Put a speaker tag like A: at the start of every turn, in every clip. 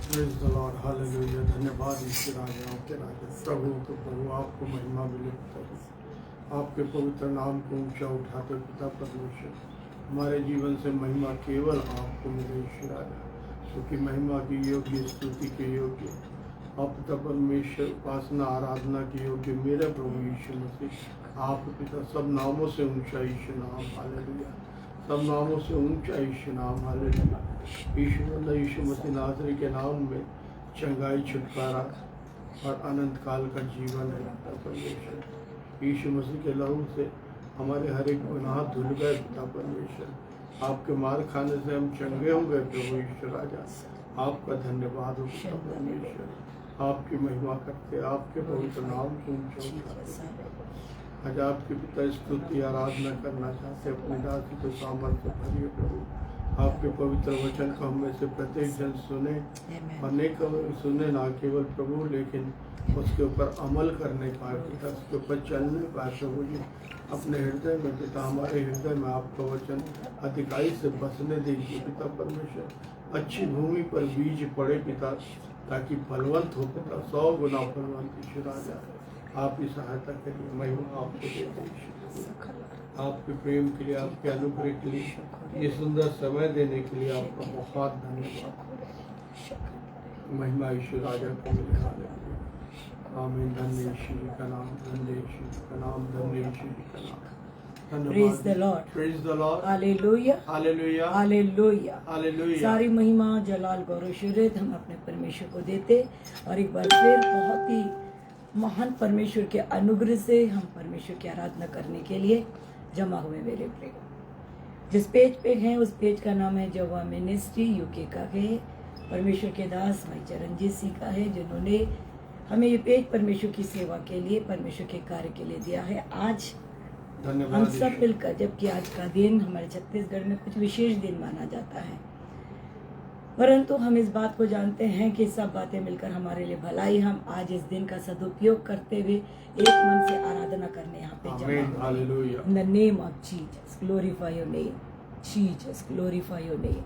A: Praise the Lord, hallelujah. धन्यवाद ईश्वर राजाओं के राजा, प्रभु के प्रभु, आपको महिमा मिले पिता। आपके पवित्र नाम को ऊंचा उठाते पिता परमेश्वर, हमारे जीवन से महिमा केवल आपको मिले ईश्वर राजा, क्योंकि महिमा की योग्य, स्तुति के योग्य आप पिता परमेश्वर, उपासना आराधना के योग्य मेरे प्रभु यीशु मसीह। आप पिता सब नामों से ऊंचा ईश्वर नाम, हालेलुया। सब नामों से ऊंचा यीशु नाम, हालेलुया। यीशु मसीह नासरी के नाम में चंगाई, छुटकारा और अनंत काल का जीवन है पिता परमेश्वर। यीशु मसीह के लहू से हमारे हर एक गुनाह धुल गए पिता परमेश्वर। आपके मार खाने से हम चंगे हो गए प्रभु यीशु राजा। आपका धन्यवाद हो पिता परमेश्वर। आपकी महिमा करते, आपके पवित्र नाम को ऊंचा उठाते। आज आपके पिता स्तुति आराधना करना चाहते, अपने दासी को सामर्थ्य भरिए प्रभु। आपके पवित्र वचन को हम में से प्रत्येक जन सुने और नहीं सुने ना केवल प्रभु, लेकिन उसके ऊपर अमल करने पाए पिता, उसके ऊपर चलने पाए प्रभु जी। अपने हृदय में पिता, हमारे हृदय में आपका वचन अधिकाई से बसने दीजिए पिता परमेश्वर। अच्छी भूमि पर बीज पड़े पिता, ताकि फलवंत हो पिता, 100 गुना फलवंत ईश्वर आ जाए। आपकी सहायता के लिए महिमा आपको देते हैं। आपके प्रेम के लिए, आपके अनुग्रह के लिए, ये सुंदर समय देने के लिए आपका बहुत धन्यवाद। महिमा ईश्वर राजा को मिले, हालेलुया। आमीन। धन्य यीशु जी का नाम, धन्य यीशु जी का नाम, धन्य यीशु जी का नाम।
B: Praise the Lord.
A: Praise the Lord.
B: Hallelujah.
A: Hallelujah.
B: Hallelujah.
A: Hallelujah.
B: सारी महिमा, जलाल, गौरव, शोहरत हम अपने परमेश्वर को देते और एक बार फिर बहुत ही महान परमेश्वर के अनुग्रह से हम परमेश्वर की आराधना करने के लिए जमा हुए मेरे प्रिय। जिस पेज पे हैं उस पेज का नाम है जवा मिनिस्ट्री, यूके का है। परमेश्वर के दास भाई चरणजीत सिंह का है, जिन्होंने हमें ये पेज परमेश्वर की सेवा के लिए, परमेश्वर के कार्य के लिए दिया है। आज हम सब मिलकर, जबकि आज का दिन हमारे छत्तीसगढ़ में कुछ विशेष दिन माना जाता है, परंतु हम इस बात को जानते हैं कि सब बातें मिलकर हमारे लिए भलाई। हम आज इस दिन का सदुपयोग करते हुए एक मन से आराधना करने यहाँ पे जमा हुए। In the name of Jesus, glorify your name Jesus, glorify your name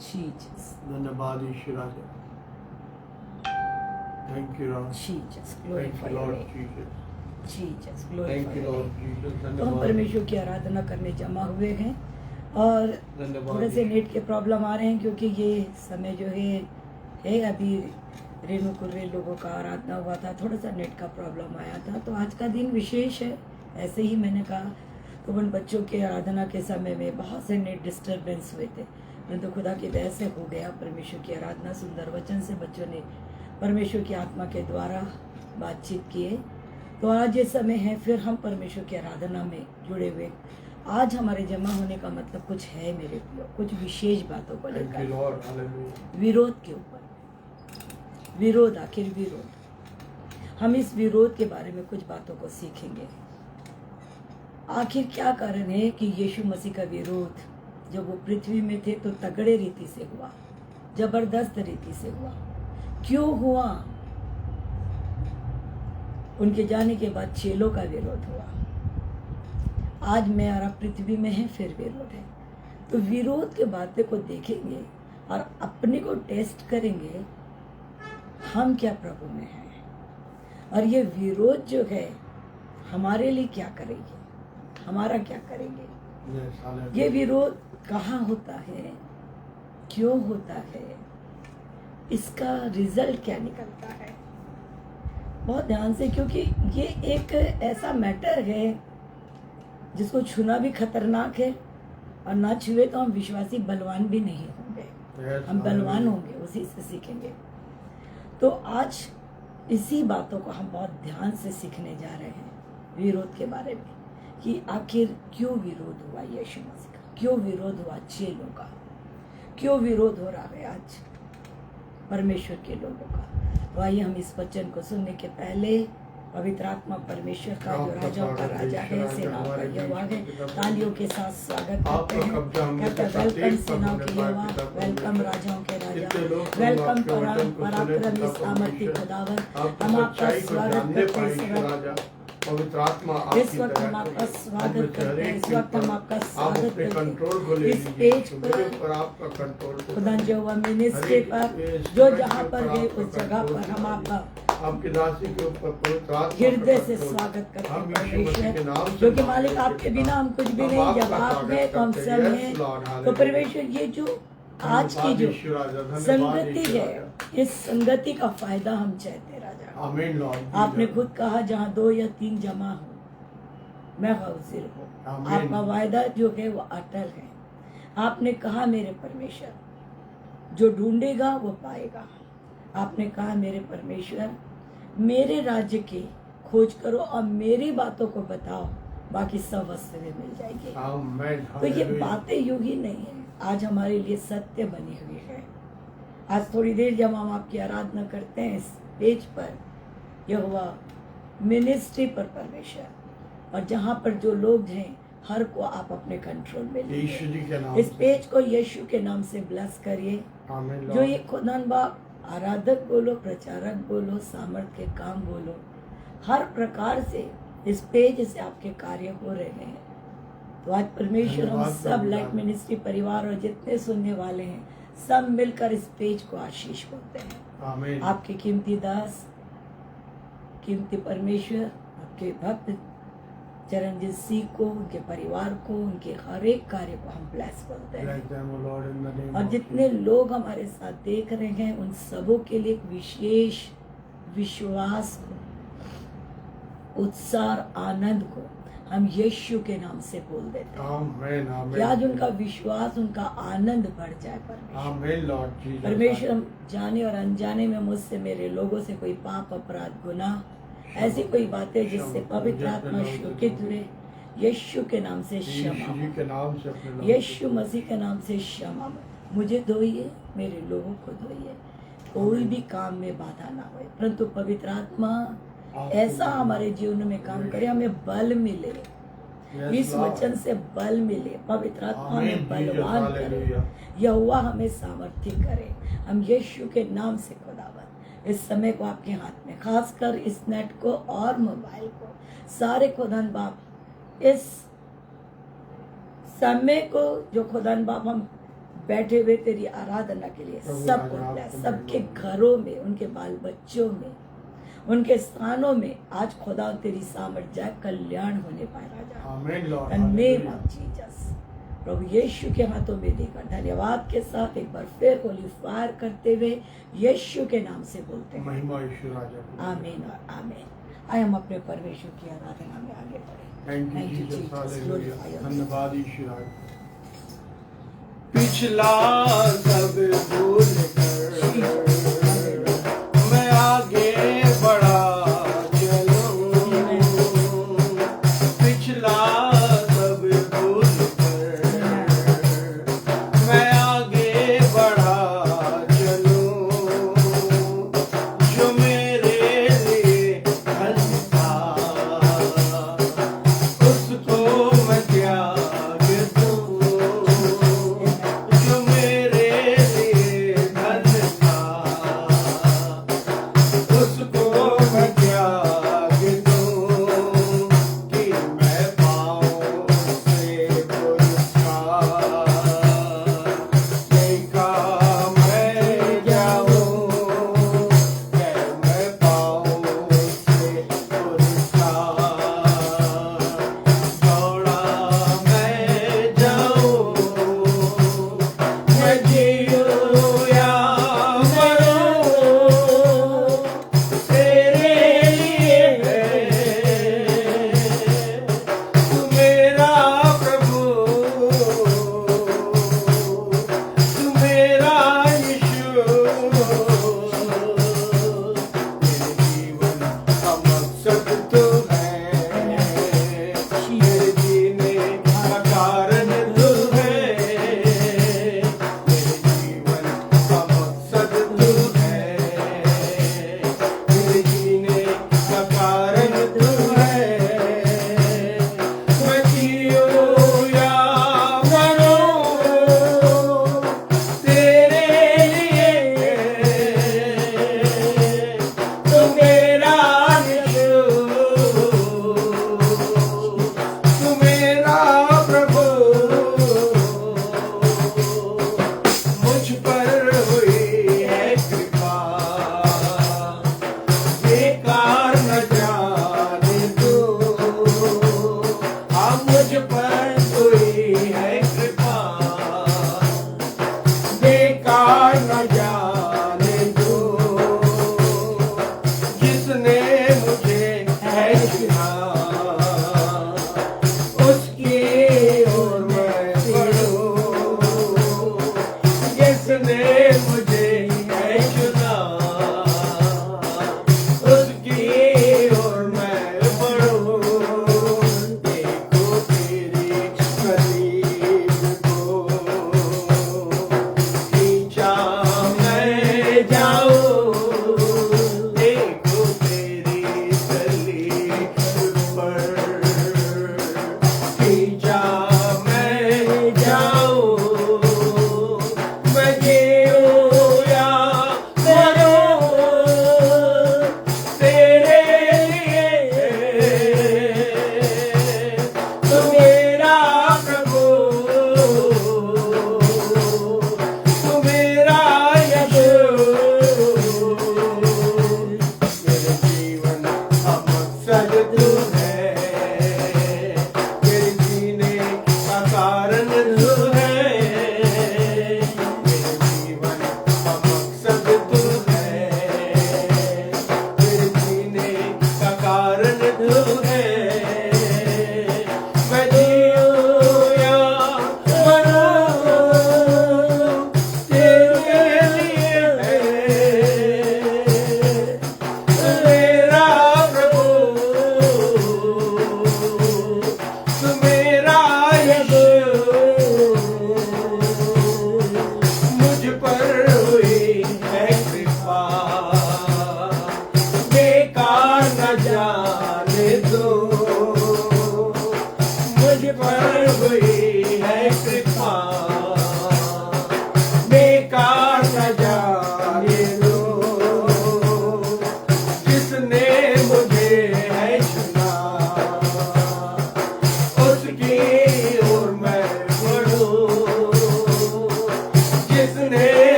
B: Jesus.
A: धन्यवाद ईश्वर राजा। Thank you lord
B: Jesus, glorify your name Jesus, glorify
A: thank you
B: your
A: lord
B: name.
A: Jesus.
B: तो हम परमेश्वर की आराधना करने जमा हुए हैं और थोड़े से नेट के प्रॉब्लम आ रहे हैं, क्योंकि ये समय जो है अभी रेणु कुर्रे लोगों का आराधना हुआ था, थोड़ा सा नेट का प्रॉब्लम आया था। तो आज का दिन विशेष है, ऐसे ही मैंने कहा। तो उन बच्चों के आराधना के समय में बहुत से नेट डिस्टर्बेंस हुए थे, परंतु खुदा की दया से हो गया। परमेश्वर की आराधना सुंदर वचन से बच्चों ने परमेश्वर की आत्मा के द्वारा बातचीत किए। तो आज ये समय है, फिर हम परमेश्वर की आराधना में जुड़े हुए। आज हमारे जमा होने का मतलब कुछ है मेरे प्रियो, कुछ विशेष बातों को लेकर, विरोध के ऊपर। विरोध, आखिर विरोध, हम इस विरोध के बारे में कुछ बातों को सीखेंगे। आखिर क्या कारण है कि यीशु मसीह का विरोध जब वो पृथ्वी में थे तो तगड़े रीति से हुआ, जबरदस्त रीति से हुआ। क्यों हुआ? उनके जाने के बाद चेलों का विरोध हुआ। आज मैं और आप पृथ्वी में है, फिर विरोध है। तो विरोध के बातें को देखेंगे और अपने को टेस्ट करेंगे, हम क्या प्रभु में हैं, और ये विरोध जो है हमारे लिए क्या करेंगे, हमारा क्या करेंगे। ये विरोध कहाँ होता है, क्यों होता है, इसका रिजल्ट क्या निकलता है। बहुत ध्यान से, क्योंकि ये एक ऐसा मैटर है जिसको छूना भी खतरनाक है, और ना छुए तो हम विश्वासी बलवान भी नहीं होंगे। हम बलवान होंगे, उसी से सीखेंगे। तो आज इसी बातों को हम बहुत ध्यान से सीखने जा रहे हैं, विरोध के बारे में, कि आखिर क्यों विरोध हुआ यीशु मसीह का, क्यों विरोध हुआ चेलों का, क्यों विरोध हो रहा है आज परमेश्वर के लोगों का। तो आइए हम इस वचन को सुनने के पहले पवित्र आत्मा परमेश्वर का, जो राजाओं का राजा है, सेनाओं का यहोवा है, तालियों के साथ स्वागत करते हैं। कहते हैं वेलकम सेनाओं के यहोवा, वेलकम राजाओं के राजा, वेलकम पराक्रमी सामर्थी खुदावन। हम आपका स्वागत करते हैं।
A: पवित्र आत्मा
B: इस
A: आपकी
B: वक्त हम
A: तरह
B: आपका
A: करें।
B: स्वागत
A: हम
B: करते हैं, इस वक्त हम आपका
A: आप
B: स्वागत
A: अपने
B: करते
A: कंट्रोल को
B: हैं
A: ले
B: इस
A: लीजिए
B: पेज
A: तो मेरे
B: पर।
A: ऊपर आपका कंट्रोल हो
B: खुदा
A: जाए।
B: जो हुआ मिनिस्ट्री पर
A: हर एक
B: जो
A: इंस्ट्रूमेंट
B: जहाँ
A: के
B: पर
A: ऊपर
B: गए
A: आपका
B: उस जगह
A: कंट्रोल
B: पर हम
A: हो
B: आपका
A: आपकी दासी के ऊपर पवित्र आत्मा
B: हृदय
A: का
B: से
A: कंट्रोल।
B: स्वागत करते हैं
A: हम यीशु मसीह के
B: परमेश्वर,
A: नाम से
B: क्योंकि
A: मांगते
B: मालिक
A: हैं
B: आपके
A: पिता।
B: बिना हम कुछ भी
A: हम
B: नहीं,
A: आपका
B: जब आप
A: स्वागत
B: हैं तो हम
A: करते
B: सब
A: हैं।
B: हैं।
A: Yes, Lord,
B: तो
A: hallelujah।
B: परमेश्वर ये जो आज की
A: धन्यवाद
B: जो
A: यीशु राजा, धन्यवाद
B: संगति
A: यीशु
B: है,
A: राजा।
B: इस संगति का फायदा हम चाहते राजा।
A: आमीन लॉर्ड।
B: आपने खुद कहा जहाँ 2 या 3 जमा हो मैं हाजिर हूँ।
A: आमीन।
B: आपका वायदा जो है वो अटल है। आपने कहा मेरे परमेश्वर जो ढूंढेगा वो पाएगा। आपने कहा मेरे परमेश्वर मेरे राज्य की खोज करो और मेरी बातों को बताओ, बाकी सब वस्तुएं मिल जाएगी।
A: आमीन।
B: तो ये
A: हालेलुया।
B: बातें यूं ही नहीं है, आज हमारे लिए सत्य बनी हुई है। आज थोड़ी देर जब हम आपकी आराधना करते हैं इस पेज पर, यह हुआ मिनिस्ट्री पर परमेश्वर, और जहाँ पर जो लोग हैं हर को आप अपने कंट्रोल में
A: यीशु
B: लीजिए।
A: जी के नाम
B: इस
A: से।
B: पेज को यीशु के नाम से ब्लेस करिए।
A: आमीन
B: जो
A: लॉर्ड।
B: ये खुदान बाप आराधक बोलो, प्रचारक बोलो, सामर्थ के काम बोलो, हर प्रकार से इस पेज से आपके कार्य हो रहे हैं। तो आज परमेश्वर हम
A: धन्यवाद
B: सब
A: प्रभु
B: लाइट
A: दादा।
B: मिनिस्ट्री परिवार और जितने सुनने वाले हैं सब मिलकर इस पेज को आशीष बोलते हैं।
A: आमीन।
B: आपके कीमती दास, कीमती परमेश्वर, आपके भक्त चरणजीत सिंह को, उनके परिवार को, उनके हर एक कार्य को हम ब्लेस बोलते हैं।
A: Bless them, O Lord, in the name
B: और
A: of
B: जितने
A: Jesus।
B: लोग हमारे साथ देख रहे हैं उन सबों के लिए एक विशेष विश्वास को, उत्साह और आनंद को हम यीशु के नाम से बोल देते हैं
A: आमीन। आमीन।
B: कि आज उनका विश्वास, उनका आनंद बढ़ जाए परमेश्वर।
A: आमीन लॉर्ड जीसस।
B: परमेश्वर, हम जाने और अनजाने में मुझसे, मेरे लोगों से कोई पाप, अपराध, गुनाह, ऐसी कोई बातें जिससे पवित्र आत्मा शोकित हुए, यीशु के नाम से
A: यीशु
B: क्षमा
A: जी के नाम से अपने लोगों
B: यीशु मसीह के नाम से क्षमा। मुझे धोइए, मेरे लोगों को धोइए, कोई भी काम में बाधा ना हो, परंतु पवित्र आत्मा ऐसा हमारे जीवन में काम करे, हमें बल मिले,
A: Yes,
B: इस
A: Lord।
B: वचन से बल मिले, पवित्र आत्मा
A: आमीन,
B: हमें बलवान
A: Jesus,
B: करे,
A: hallelujah।
B: यहोवा हमें सामर्थ्य करे। हम यीशु के नाम से खुदावन इस समय को आपके हाथ में, खासकर इस नेट को और मोबाइल को, सारे खुदान बाप इस समय को जो खुदान बाप हम बैठे हुए तेरी आराधना के लिए
A: प्रभु
B: सबको
A: राजा,
B: bless,
A: आपको
B: सबके
A: धन्यवाद।
B: घरों में, उनके बाल बच्चों में, उनके स्थानों में आज खुदा तेरी सामर्थ जाए, कल्याण होने पाए राजा।
A: आमीन lord.
B: The name
A: hallelujah.
B: Of Jesus. प्रभु यीशु के हाथों में देकर धन्यवाद के साथ एक बार फिर होली फायर करते हुए यीशु के नाम से बोलते हैं
A: महिमा यीशु राजा को।
B: आमीन और आमीन। आए हम अपने परमेश्वर की आराधना में आगे बढ़े।
A: Thank you
B: Thank you,
A: Jesus.
B: Jesus.
A: Hallelujah.
B: Glorify your name.
A: धन्यवाद यीशु राजा। पिछला सब भूल कर मैं आगे बढ़ा चलूं, पिछला सब भूल कर मैं आगे बढ़ा चलूं, जो मेरे लिए धन था उसको मैं त्याग दूं, जो मेरे लिए धन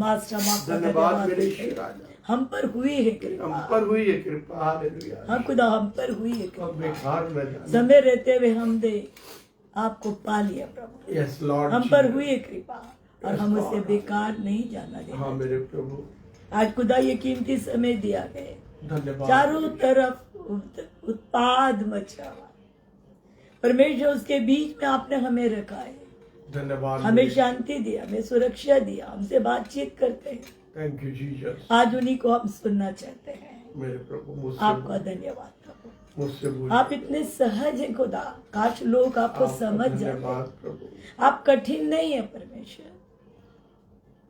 B: मास्टर हम आपका
A: धन्यवाद मेरे
B: देते
A: ईश्वर
B: हैं।
A: राजा,
B: हम पर हुई है
A: हम
B: कृपा,
A: पर हुई है कृपा। हालेलुया।
B: हाँ खुदा हम पर हुई है
A: अब
B: कृपा।
A: बेकार न जाने।
B: समय रहते हुए हम दे आपको पा लिया प्रभु,
A: यस लॉर्ड,
B: हम पर हुई है कृपा और
A: Yes,
B: हम उसे
A: Lord.
B: बेकार नहीं जाना
A: हाँ
B: देना।
A: मेरे प्रभु,
B: आज खुदा ये कीमती समय दिया गया,
A: धन्यवाद।
B: चारों तरफ उत्पाद मचा हुआ, परमेश्वर उसके बीच में आपने हमें रखा है,
A: धन्यवाद।
B: हमें शांति दिया, हमें सुरक्षा दिया, हमसे बातचीत करते हैं।
A: Thank you Jesus.
B: आज उन्हीं को हम सुनना चाहते हैं।
A: मेरे प्रभु मुझसे
B: आपका धन्यवाद प्रभु,
A: मुझसे बोलिए।
B: आप इतने सहज हैं खुदा, काश लोग आपको
A: आपका
B: समझ
A: धन्यवाद
B: जाते।
A: प्रभु।
B: आप कठिन नहीं है परमेश्वर।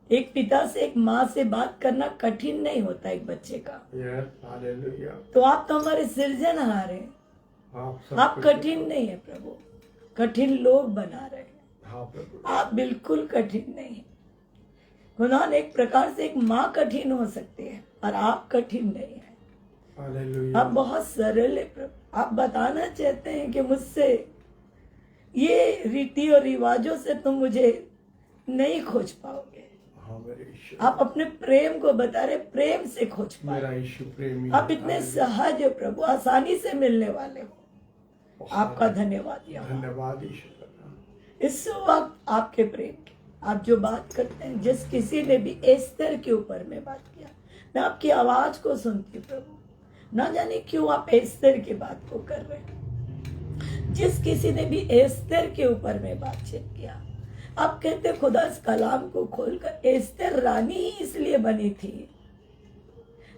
B: एक पिता से एक माँ से बात करना कठिन नहीं होता एक बच्चे का,
A: यस हालेलुया।
B: तो आप तो हमारे सृजनहार हैं। आप
A: सब
B: कठिन नहीं है प्रभु, कठिन लोग बना रहे हैं।
A: हाँ प्रभु,
B: आप बिल्कुल कठिन नहीं है खुदा। एक प्रकार से एक माँ कठिन हो सकती है और आप कठिन नहीं है।
A: हालेलुया।
B: आप बहुत सरल है प्रभु। आप बताना चाहते हैं कि मुझसे ये रीति और रिवाजों से तुम मुझे नहीं खोज पाओगे।
A: हाँ मेरे ईश्वर,
B: आप अपने प्रेम को बता रहे, प्रेम से खोज
A: मेरा
B: पाओगे।
A: ईश्वर प्रेमी।
B: आप इतने सहज हो प्रभु, आसानी से मिलने वाले हो। आपका धन्यवाद यहोवा।
A: धन्यवाद ईश्वर।
B: इस वक्त आपके प्रेम की आप जो बात करते हैं, जिस किसी ने भी एस्तर के ऊपर में बात किया, मैं आपकी आवाज को सुनती प्रभु, ना जाने क्यों आप एस्तर की बात को कर रहे हैं। जिस किसी ने भी एस्तर के ऊपर में बातचीत किया, आप कहते खुदा इस कलाम को खोलकर, एस्तर रानी ही इसलिए बनी थी,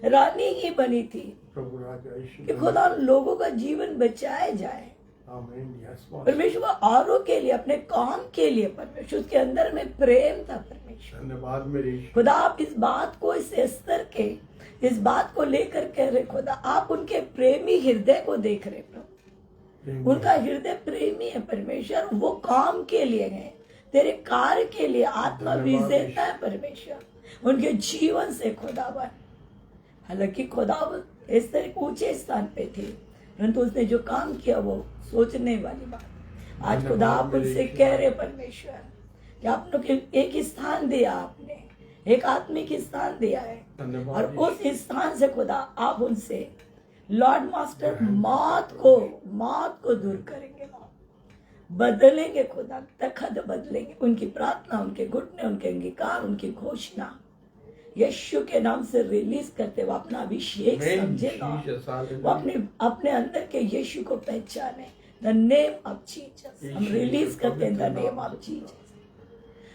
B: रानी ही बनी थी
A: प्रभु राजा
B: कि
A: ईश्वर।
B: खुदा लोगों का जीवन बचाया जाए।
A: आमीन। यस
B: परमेश्वर औरों के लिए, अपने काम के लिए, परमेश्वर उसके अंदर में प्रेम था परमेश्वर।
A: धन्यवाद मेरे ईश्वर।
B: खुदा आप इस बात को, इस स्तर के इस बात को लेकर कह रहे खुदा, आप उनके प्रेमी हृदय को देख रहे प्रभु। उनका हृदय प्रेमी है परमेश्वर, वो काम के लिए है, तेरे कार्य के लिए आत्मा विजेता है परमेश्वर उनके जीवन से खुदावन। हालांकि खुदावन इस तरह ऊंचे स्थान पे थे, परंतु उसने जो काम किया वो सोचने वाली बात। आज खुदा आप उनसे कह रहे परमेश्वर कि आप लोग एक स्थान दिया, आपने एक आत्मिक स्थान दिया है, और उस स्थान से खुदा आप उनसे लॉर्ड मास्टर मौत को दूर करेंगे, बदलेंगे खुदा, तखत बदलेंगे। उनकी प्रार्थना, उनके घुटने, उनके अंगीकार, उनकी घोषणा यीशु के नाम से रिलीज करते हुए अपना अभिषेक समझे, वो अपने अंदर के यीशु को पहचाने। द नेम ऑफ जीसस हम रिलीज करते हैं, द नेम ऑफ जीसस।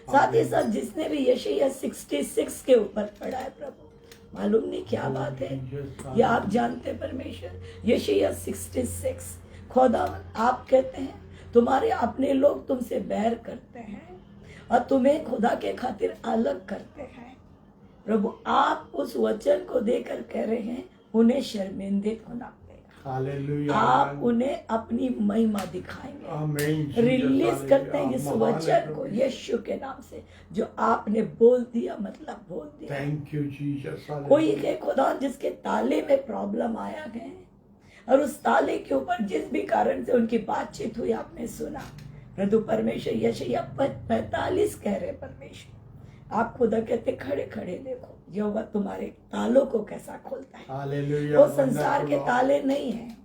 B: साथ ही साथ जिसने भी यशायाह 66 के ऊपर पढ़ा है प्रभु, मालूम नहीं क्या बात है, ये आप जानते हैं परमेश्वर। यशायाह 66 खुदा आप कहते हैं तुम्हारे अपने लोग तुमसे बैर करते हैं और तुम्हें खुदा के खातिर अलग करते हैं। प्रभु आप उस वचन को देकर कह रहे हैं उन्हें शर्मिंदित होना पड़ेगा।
A: हालेलुया।
B: आप उन्हें अपनी महिमा दिखाएंगे।
A: आमीन।
B: रिलीज करते हैं इस वचन को यीशु के नाम से, जो आपने बोल दिया मतलब बोल दिया।
A: Thank you Jesus.
B: कोई है खुदा जिसके ताले में प्रॉब्लम आया है और उस ताले के ऊपर जिस भी कारण से उनकी बातचीत हुई आपने सुना, प्रभु परमेश्वर यशायाह 45 कह रहे परमेश्वर आप खुदा कहते खड़े खड़े देखो यहोवा तुम्हारे तालों को कैसा खोलता है।
A: हालेलुया।
B: वो संसार के ताले नहीं है,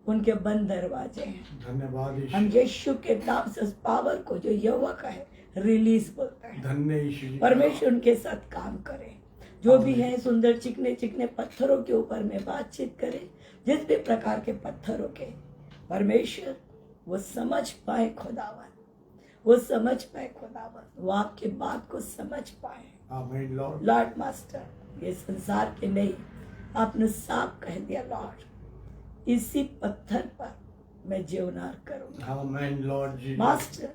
B: उनके बंद दरवाजे हैं।
A: धन्यवाद ईश्वर।
B: हम यीशु के नाम से उस पावर को जो यहोवा का है रिलीज बोलते हैं।
A: धन्य ईश्वर।
B: परमेश्वर उनके साथ काम करे, जो भी है सुंदर चिकने चिकने पत्थरों के ऊपर में बातचीत करे, जिस भी प्रकार के पत्थरों के परमेश्वर वो समझ पाए खुदावन, वो समझ पाए खुदावन, वो आपकी बात को समझ पाए।
A: आमीन लॉर्ड।
B: लॉर्ड मास्टर ये संसार के नहीं, आपने साफ कह दिया लॉर्ड इसी पत्थर पर मैं जीवनार करूंगा।
A: आमीन लॉर्ड जी।
B: मास्टर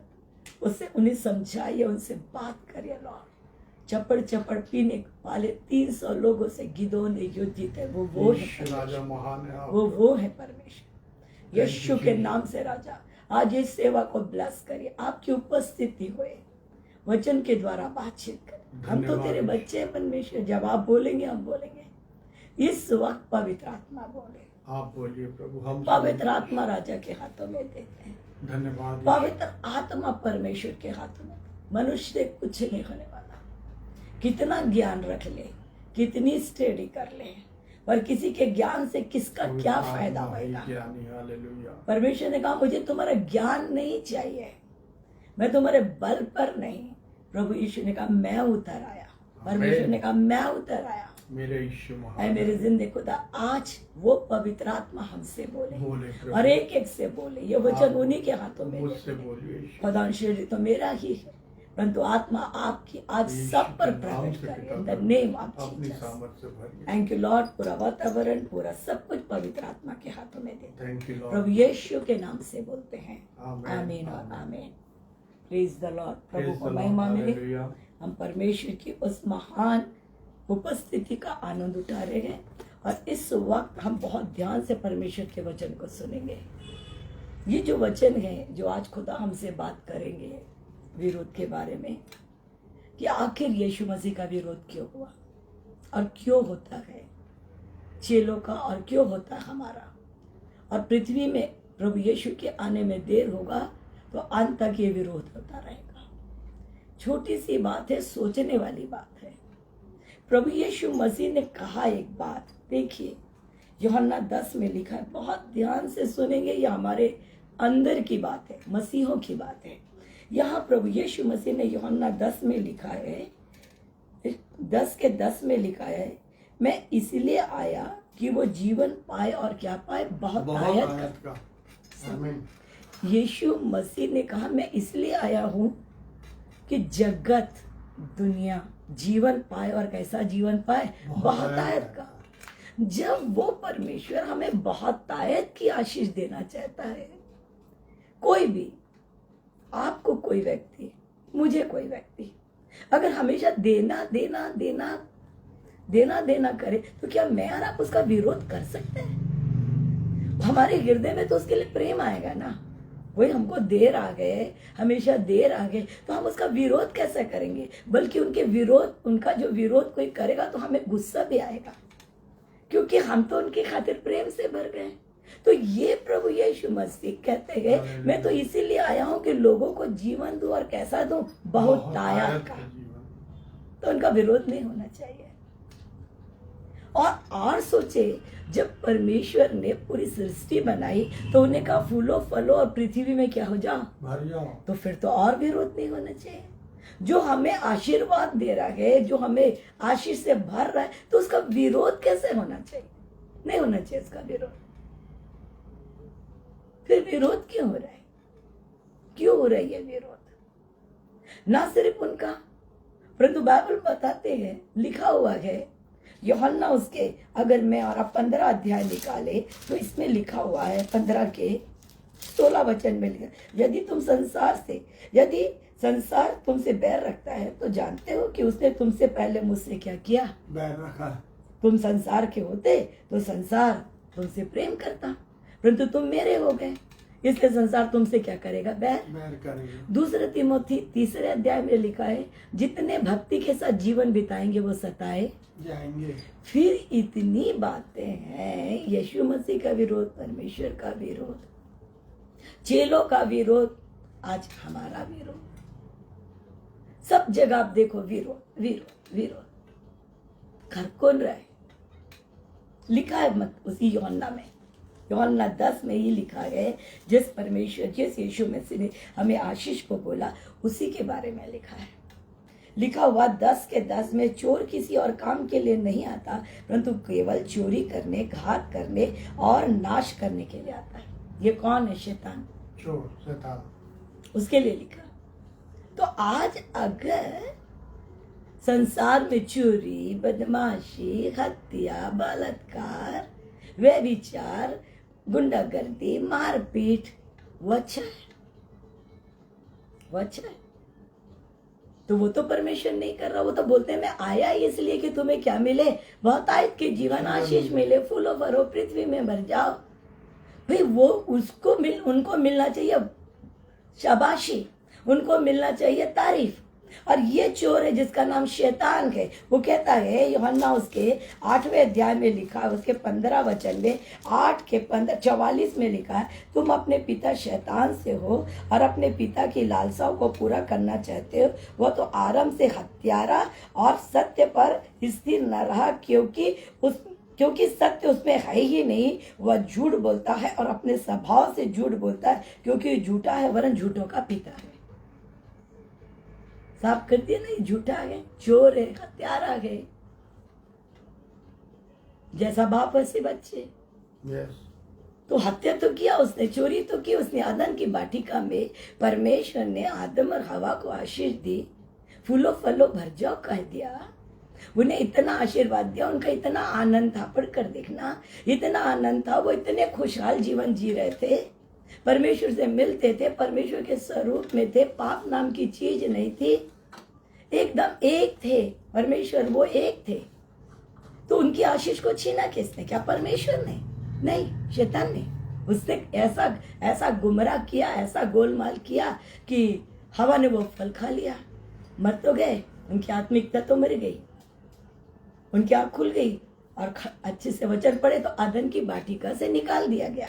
B: उससे उन्हें समझाइए, उनसे बात करिए लॉर्ड। चपड़ चपड़ पीने वाले 300 लोगों से गिदोन ने युद्ध जीते, वो है
A: राजा महान है आप।
B: वो है परमेश्वर यीशु के नाम से। राजा आज इस सेवा को ब्लेस करिए, आपकी उपस्थिति हुए, वचन के द्वारा बातचीत करें। हम तो तेरे बच्चे हैं परमेश्वर, जब आप बोलेंगे हम बोलेंगे। इस वक्त पवित्र आत्मा बोले,
A: आप बोलिए प्रभु। हम
B: पवित्र आत्मा राजा के हाथों में देते हैं।
A: धन्यवाद।
B: पवित्र आत्मा परमेश्वर के हाथों में, मनुष्य से कुछ नहीं होने वाला। कितना ज्ञान रख ले, कितनी स्टडी कर ले, पर किसी के ज्ञान से किसका क्या फायदा होगा।
A: ज्ञानी, हालेलुया।
B: परमेश्वर ने कहा मुझे तुम्हारा ज्ञान नहीं चाहिए, मैं तुम्हारे बल पर नहीं। प्रभु यीशु ने कहा मैं उतर आया, परमेश्वर ने कहा मैं उतर आया।
A: मेरे यीशु
B: ऐ
A: महान,
B: मेरे जिंदे खुदा, आज वो पवित्र आत्मा हमसे बोले
A: प्रभु।
B: और एक एक से बोले। ये वचन उन्हीं के हाथों में
A: मुझसे बोलिए यीशु।
B: खुदा शरीर तो मेरा ही है, परंतु आत्मा आपकी आज सब पर प्रकट करे इन द नेम ऑफ
A: अपनी
B: जीसस।
A: सामर्थ से भरिए।
B: Thank you Lord. पूरा वातावरण, पूरा सब कुछ पवित्र आत्मा के हाथों में देते
A: थैंक यू लॉर्ड।
B: प्रभु यीशु के नाम से बोलते हैं
A: आमीन,
B: आमीन और
A: आमीन।
B: आमीन। Praise the Lord. Prabhu
A: Praise
B: को
A: the Lord,
B: महिमा मिले।
A: हालेलुया।
B: हम परमेश्वर की उस महान उपस्थिति का आनंद उठा रहे हैं और इस वक्त हम बहुत ध्यान से परमेश्वर के वचन को सुनेंगे। ये जो वचन है जो आज खुदा हमसे बात करेंगे विरोध के बारे में, कि आखिर यीशु मसीह का विरोध क्यों हुआ और क्यों होता है चेलों का, और क्यों होता है हमारा, और पृथ्वी में प्रभु यीशु के आने में देर होगा तो अंत तक ये विरोध होता रहेगा। छोटी सी बात है, सोचने वाली बात है। प्रभु यीशु मसीह ने कहा एक बात, देखिए यूहन्ना 10 में लिखा है, बहुत ध्यान से सुनेंगे, ये हमारे अंदर की बात है, मसीहों की बात है। यहाँ प्रभु यीशु मसीह ने यूहन्ना 10 में लिखा है, 10:10 में लिखा है, मैं इसलिए आया कि वो जीवन पाए और क्या पाए, बहुतायत का।
A: आमीन।
B: यीशु मसीह ने कहा मैं इसलिए आया हूं कि जगत, दुनिया जीवन पाए, और कैसा जीवन पाए, बहुतायत का। जब वो परमेश्वर हमें बहुतायत की आशीष देना चाहता है, कोई भी, आपको कोई व्यक्ति, मुझे कोई व्यक्ति, अगर हमेशा देना देना देना देना देना करे तो क्या मैं और आप उसका विरोध कर सकते हैं? हमारे हृदय में तो उसके लिए प्रेम आएगा ना। वही हमको देर आ गए, हमेशा देर आ गए, तो हम उसका विरोध कैसे करेंगे? बल्कि उनका जो विरोध कोई करेगा तो हमें गुस्सा भी आएगा, क्योंकि हम तो उनकी खातिर प्रेम से भर गए। तो ये प्रभु यीशु मसीह कहते हैं मैं तो इसीलिए आया हूं कि लोगों को जीवन दूं, और कैसा दूं, बहुतायत का। तो उनका विरोध नहीं होना चाहिए। और सोचे, जब परमेश्वर ने पूरी सृष्टि बनाई तो उन्हें कहा फूलो फलो और पृथ्वी में क्या हो जाओ,
A: भर जाओ।
B: तो फिर तो और विरोध नहीं होना चाहिए। जो हमें आशीर्वाद दे रहा है, जो हमें आशीष से भर रहा है, तो उसका विरोध कैसे होना चाहिए? नहीं होना चाहिए उसका विरोध। फिर विरोध क्यों हो रहा है? क्यों हो रहा है ये विरोध? ना सिर्फ उनका, परंतु बाइबल बताते हैं, लिखा हुआ है यूहन्ना उसके, अगर मैं और आप 15 अध्याय निकाले तो इसमें लिखा हुआ है 15 के 16 वचन में लिखा, यदि संसार तुमसे बैर रखता है तो जानते हो कि उसने तुमसे पहले मुझसे क्या किया,
A: बैर रखा।
B: तुम संसार के होते तो संसार तुमसे प्रेम करता, परंतु तुम मेरे हो गए, इसलिए संसार तुमसे क्या करेगा, बैर
A: करेगा।
B: दूसरे तिमोथी 3 अध्याय में लिखा है, जितने भक्ति के साथ जीवन बिताएंगे वो सताए
A: जाएंगे।
B: फिर इतनी बातें हैं, यीशु मसीह का विरोध, परमेश्वर का विरोध, चेलों का विरोध, आज हमारा विरोध, सब जगह आप देखो विरोध विरोध विरोध। कर कौन रहा है? लिखा है मत उसी यूहन्ना में, यूहन्ना 10 में ही लिखा है, जिस परमेश्वर, जिस यीशु मसीह ने हमें आशीष को बोला, उसी के बारे में लिखा है। लिखा हुआ 10:10 में, चोर किसी और काम के लिए नहीं आता, परंतु केवल चोरी करने, घात करने और नाश करने के लिए आता है। ये कौन है? शैतान,
A: चोर, शैतान, उसके
B: लिए लिखा। तो आज अगर संसार में चोरी, बदमाशी, हत्या, बलात्कार, व्यभिचार, गुंडागर्दी, मारपीट, वो अच्छा है? तो वो तो परमेश्वर नहीं कर रहा। वो तो बोलते हैं मैं आया इसलिए कि तुम्हें क्या मिले, बहुतायत के जीवन आशीष मिले, फूलो भरो, पृथ्वी में भर जाओ। भाई वो उनको उनको मिलना चाहिए शाबाशी, उनको मिलना चाहिए तारीफ, और ये चोर है जिसका नाम शैतान है। वो कहता है, यूहन्ना उसके 8वें अध्याय में लिखा है, उसके 15 वचन में 8 के 44 में लिखा है, तुम अपने पिता शैतान से हो और अपने पिता की लालसाओं को पूरा करना चाहते हो। वह तो आरंभ से हत्यारा और सत्य पर स्थिर न रहा, क्योंकि सत्य उसमें है ही नहीं। वह झूठ बोलता है और अपने स्वभाव से झूठ बोलता है, क्योंकि झूठा है वरन झूठों का पिता है। साफ कर दिया नहीं, झूठा है, चोर है, हत्यारा है। जैसा बाप वैसे बच्चे।
A: यस।
B: तो हत्या तो किया उसने, चोरी तो की उसने। आदम की वाटिका में परमेश्वर ने आदम और हवा को आशीष दी, फूलो फलो भर जाओ कह दिया। उन्हें इतना आशीर्वाद दिया, उनका इतना आनंद था, पढ़कर देखना, इतना आनंद था। वो इतने खुशहाल जीवन जी रहे थे, परमेश्वर से मिलते थे, परमेश्वर के स्वरूप में थे, पाप नाम की चीज नहीं थी, एकदम एक थे परमेश्वर, वो एक थे। तो उनकी आशीष को छीना किसने? क्या परमेश्वर ने? नहीं, शैतान ने। उसने ऐसा गुमराह किया, ऐसा गोलमाल किया कि हवा ने वो फल खा लिया। मर तो गए, उनकी आत्मिकता तो मर गई, उनकी आंख खुल गई और अच्छे से वचन पड़े तो अदन की वाटिका से निकाल दिया गया।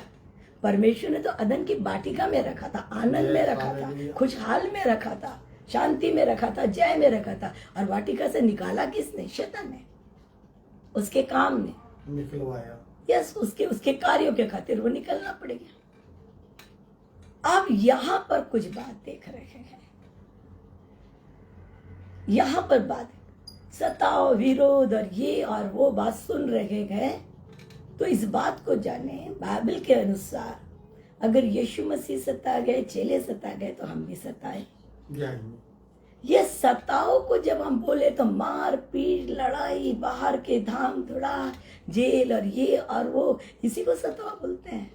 B: परमेश्वर ने तो अदन की वाटिका में रखा था, आनंद में रखा था, खुशहाल में रखा था, शांति में रखा था, जय में रखा था। और वाटिका से निकाला किसने? शैतान ने, उसके काम ने
A: निकलवाया।
B: यस, उसके कार्यों के खातिर वो निकलना पड़ेगा। अब यहां पर कुछ बात देख रहे हैं, यहां पर बात सताव, विरोध और ये और वो बात सुन रहे हैं। तो इस बात को जाने, बाइबल के अनुसार अगर यीशु मसीह सता गए, चेले सता गए, तो हम भी सताए। ये सताओ को जब हम बोले तो मार पीट, लड़ाई, बाहर के धाम धुड़ा, जेल और ये और वो, इसी को सताओ बोलते हैं।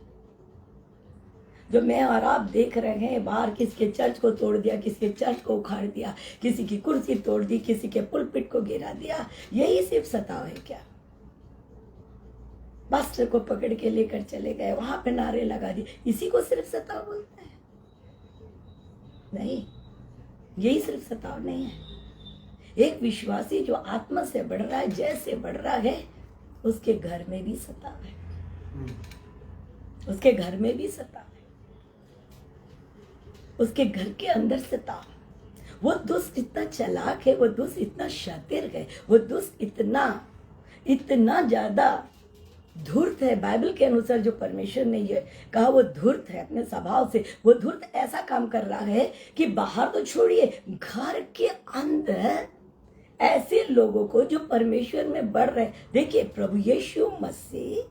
B: जो मैं और आप देख रहे हैं, बाहर किसके चर्च को तोड़ दिया, किसके चर्च को उखाड़ दिया, किसी की कुर्सी तोड़ दी, किसी के पुलपिट को गिरा दिया, यही सिर्फ सताव है क्या? पास्टर को पकड़ के लेकर चले गए, वहां पे नारे लगा दिए, इसी को सिर्फ सताव बोलते हैं? नहीं, यही सिर्फ सताव नहीं है। एक विश्वासी जो आत्मा से बढ़ रहा है, जैसे बढ़ रहा है, उसके घर में भी सताव है, उसके घर में भी सताव है, उसके घर के अंदर सताव। वो दुष्ट इतना चालाक है, वो दुष्ट इतना शातिर है, वो दुष्ट इतना ज्यादा धूर्त है। बाइबल के अनुसार जो परमेश्वर ने ये कहा, वो धूर्त है अपने स्वभाव से। वो धूर्त ऐसा काम कर रहा है कि बाहर तो छोड़िए, घर के अंदर ऐसे लोगों को जो परमेश्वर में बढ़ रहे। देखिए, प्रभु यीशु मसीह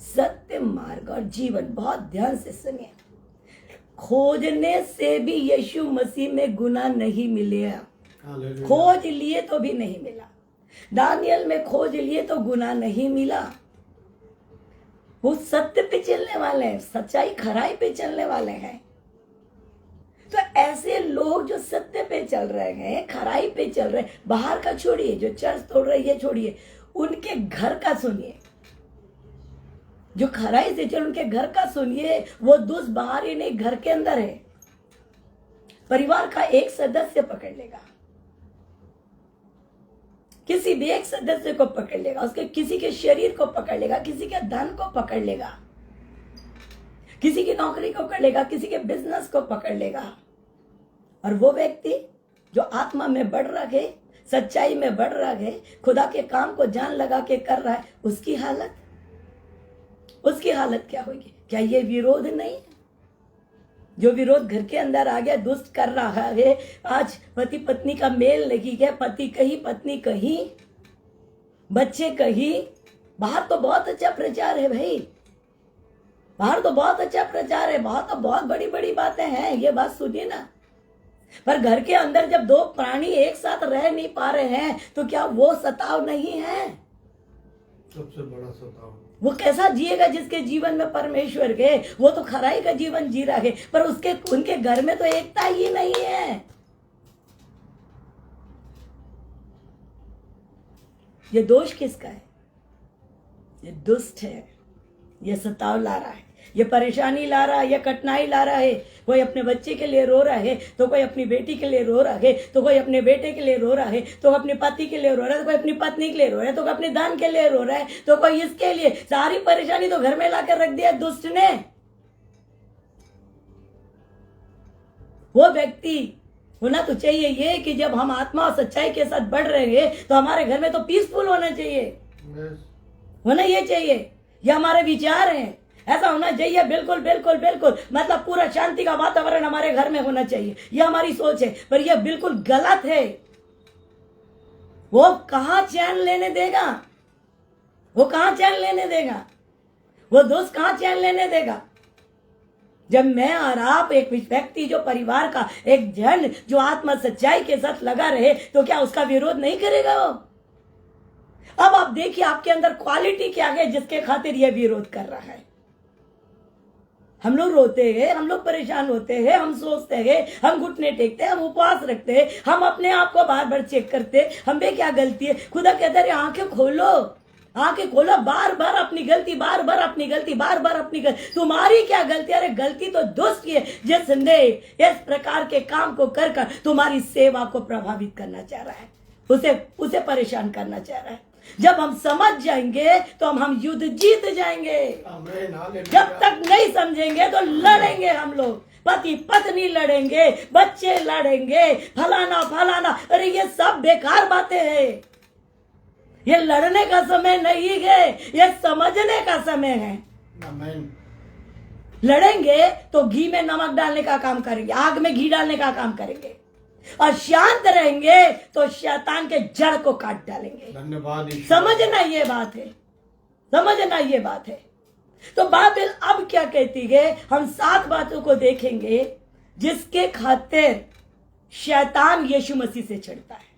B: सत्य, मार्ग और जीवन, बहुत ध्यान से सुनिए, खोजने से भी यीशु मसीह में गुनाह नहीं मिले। खोज लिए तो भी नहीं मिला। दानियल में खोज लिए तो गुनाह नहीं मिला। वो सत्य पे चलने वाले हैं, सच्चाई खराई पे चलने वाले हैं। तो ऐसे लोग जो सत्य पे चल रहे हैं, खराई पे चल रहे हैं, बाहर का छोड़िए, जो चर्च तोड़ रहे हैं छोड़िए, उनके घर का सुनिए। जो खराई से चल, उनके घर का सुनिए। वो दुष्ट बाहर ही नहीं, घर के अंदर है। परिवार का एक सदस्य पकड़ लेगा, किसी भी एक सदस्य को पकड़ लेगा, उसके किसी के शरीर को पकड़ लेगा, किसी के धन को पकड़ लेगा, किसी की नौकरी को पकड़ लेगा, किसी के बिजनेस को पकड़ लेगा। और वो व्यक्ति जो आत्मा में बढ़ रहा है, सच्चाई में बढ़ रहा है, खुदा के काम को जान लगा के कर रहा है, उसकी हालत क्या होगी? क्या ये विरोध नहीं है? जो विरोध घर के अंदर आ गया, दुष्ट कर रहा है। आज पति पत्नी का मेल नहीं है, पति कहीं, पत्नी कहीं, बच्चे कहीं। बाहर तो बहुत अच्छा प्रचार है भाई, बाहर तो बहुत अच्छा प्रचार है, बहुत बड़ी बड़ी बातें हैं, ये बात सुनिए ना। पर घर के अंदर जब दो प्राणी एक साथ रह नहीं पा रहे हैं, तो क्या वो सताव नहीं है?
A: सबसे बड़ा सताव।
B: वो कैसा जिएगा जिसके जीवन में परमेश्वर के? वो तो खराई का जीवन जी रहा है, पर उनके घर में तो एकता ही नहीं है। ये दोष किसका है? ये दुष्ट है, ये सताव ला रहा है। ये परेशानी ला रहा है, ये कठिनाई ला रहा है। कोई अपने बच्चे के लिए रो रहा है, तो कोई अपनी बेटी के लिए रो रहा है, तो कोई अपने बेटे के लिए रो रहा है, तो अपने पति के लिए रो रहा है, तो कोई अपनी पत्नी के लिए रो रहा है, तो कोई अपने धन के लिए रो रहा है, तो कोई इसके लिए। सारी परेशानी तो घर में लाकर रख दिया दुष्ट ने। वो व्यक्ति होना तो चाहिए ये कि जब हम आत्मा और सच्चाई के साथ बढ़ रहे हैं तो हमारे घर में तो पीसफुल होना चाहिए, होना ये चाहिए। ये हमारे विचार हैं, ऐसा होना चाहिए। बिल्कुल बिल्कुल बिल्कुल, मतलब पूरा शांति का वातावरण हमारे घर में होना चाहिए, ये हमारी सोच है। पर यह बिल्कुल गलत है। वो कहां चैन लेने देगा, वो कहां चैन लेने देगा, वो दोस्त कहां चैन लेने देगा। जब मैं और आप एक व्यक्ति जो परिवार का एक जन जो आत्मा सच्चाई के साथ लगा रहे, तो क्या उसका विरोध नहीं करेगा वो? अब आप देखिए आपके अंदर क्वालिटी क्या है जिसके खातिर यह विरोध कर रहा है। हम लोग रोते हैं, हम लोग परेशान होते हैं, हम सोचते हैं, हम घुटने टेकते हैं, हम उपवास रखते हैं, हम अपने आप को बार बार चेक करते हैं हमें क्या गलती है। खुदा कहता है आंखें खोलो, आंखें खोलो, बार बार अपनी गलती, बार बार अपनी गलती, बार बार अपनी गलती। तुम्हारी क्या गलती? अरे गलती तो दुष्ट की है जिसने इस प्रकार के काम को कर कर तुम्हारी सेवा को प्रभावित करना चाह रहा है, उसे परेशान करना चाह रहा है। जब हम समझ जाएंगे तो हम युद्ध जीत जाएंगे। जब तक नहीं समझेंगे तो लड़ेंगे हम लोग, पति पत्नी लड़ेंगे, बच्चे लड़ेंगे, फलाना फलाना। अरे ये सब बेकार बातें हैं। ये लड़ने का समय नहीं है, ये समझने का समय है। लड़ेंगे तो घी में नमक डालने का काम करेंगे, आग में घी डालने का काम करेंगे, और शांत रहेंगे तो शैतान के जड़ को काट डालेंगे।
A: धन्यवाद।
B: समझना ये बात है, समझना ये बात है। तो बाइबल अब क्या कहती है, हम 7 बातों को देखेंगे जिसके खातिर शैतान यीशु मसीह से चिढ़ता है।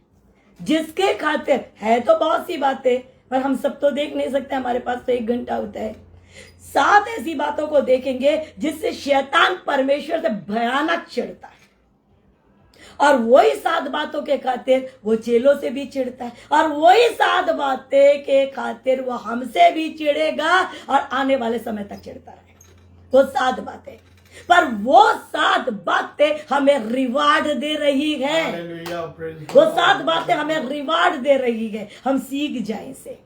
B: जिसके खातिर है तो बहुत सी बातें, पर हम सब तो देख नहीं सकते, हमारे पास तो 1 घंटा होता है। 7 ऐसी बातों को देखेंगे जिससे शैतान परमेश्वर से भयानक चिढ़ता है, और वही 7 बातों के खातिर वो चेलों से भी चिढ़ता है, और वही 7 बातें के खातिर वो हमसे भी चिढ़ेगा और आने वाले समय तक चिढ़ता रहेगा। तो 7 बातें, पर वो 7 बातें हमें रिवार्ड दे रही है। वो 7 बातें हमें रिवार्ड दे रही है, हम सीख जाएं इसे।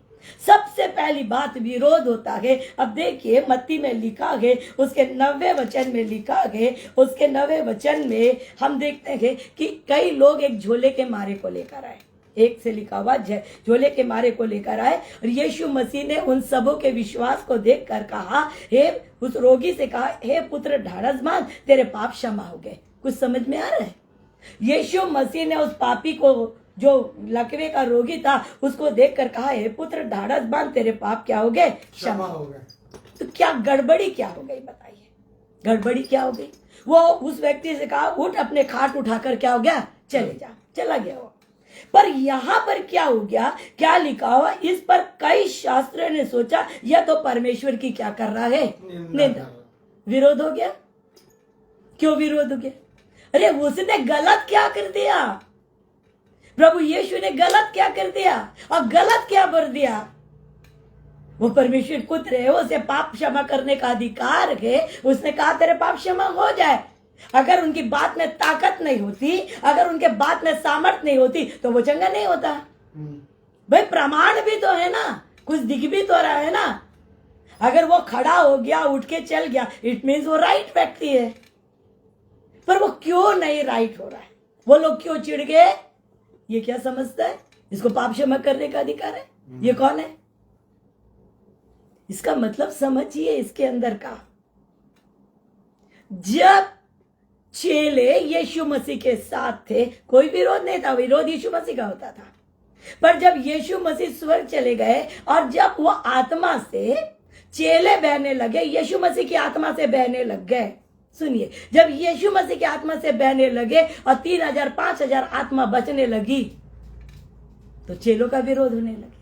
B: सबसे पहली बात विरोध होता है। अब देखिए मत्ती में लिखा है, उसके 90वें वचन में लिखा है, उसके 90वें वचन में हम देखते हैं कि कई लोग एक झोले के मारे को लेकर आए। 1 से लिखा हुआ झोले के मारे को लेकर आए, और यीशु मसीह ने उन सबों के विश्वास को देखकर कहा, हे उस रोगी से कहा, हे पुत्र ढाढ़स बांध, तेरे पाप क्षमा हो गए। कुछ समझ में आ रहा है? यीशु मसीह ने उस पापी को, जो लकवे का रोगी था, उसको देखकर कहा, हे पुत्र ढाढ़स बांध, तेरे पाप क्या हो गए? क्षमा हो गए। तो क्या गड़बड़ी क्या हो गई बताइए? गड़बड़ी क्या हो गई? वो उस व्यक्ति से कहा, उठ, अपने खाट उठाकर क्या हो गया? चले जा। चला गया वो। पर यहां पर क्या हो गया? क्या लिखा हुआ? इस पर कई शास्त्रियों ने सोचा यह तो परमेश्वर की क्या कर रहा है? निंदा। विरोध हो गया। क्यों विरोध हो गया? अरे उसने गलत क्या कर दिया? प्रभु यीशु ने गलत क्या कर दिया? और गलत क्या कर दिया? वो परमेश्वर पुत्र है, उसे पाप क्षमा करने का अधिकार है। उसने कहा तेरे पाप क्षमा हो जाए। अगर उनकी बात में ताकत नहीं होती, अगर उनके बात में सामर्थ नहीं होती, तो वो चंगा नहीं होता। भाई प्रमाण भी तो है ना, कुछ दिख भी तो रहा है ना। अगर वो खड़ा हो गया, उठ के चल गया, इट मीन्स वो राइट व्यक्ति है। पर वो क्यों नहीं राइट हो रहा है? वो लोग क्यों चिढ़ गए? ये क्या समझता है इसको पाप क्षमा करने का अधिकार है? ये कौन है? इसका मतलब समझिए इसके अंदर का। जब चेले यीशु मसीह के साथ थे, कोई विरोध नहीं था, विरोध यीशु मसीह का होता था। पर जब यीशु मसीह स्वर्ग चले गए और जब वो आत्मा से चेले बहने लगे, यीशु मसीह की आत्मा से बहने लग गए। सुनिए, जब यीशु मसीह की आत्मा से बहने लगे और 3000 5000 आत्मा बचने लगी, तो चेलों का विरोध होने लगे।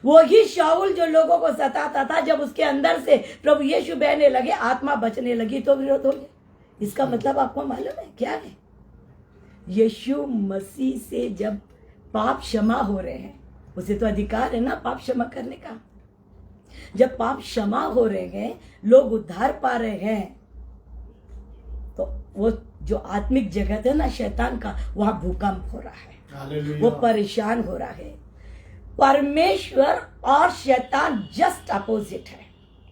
B: वही शाऊल जो लोगों को सताता था, जब उसके अंदर से प्रभु यीशु बहने लगे, आत्मा बचने लगी, तो विरोध हो गया। इसका मतलब आपको मालूम है क्या है? यीशु मसीह से जब पाप क्षमा हो रहे हैं, उसे तो अधिकार है ना पाप क्षमा करने का। जब पाप क्षमा हो रहे हैं, लोग उद्धार पा रहे हैं, तो वो जो आत्मिक जगत है ना शैतान का, वहां भूकंप हो रहा है,
A: हालेलुया।
B: वो परेशान हो रहा है। परमेश्वर और शैतान जस्ट अपोजिट है,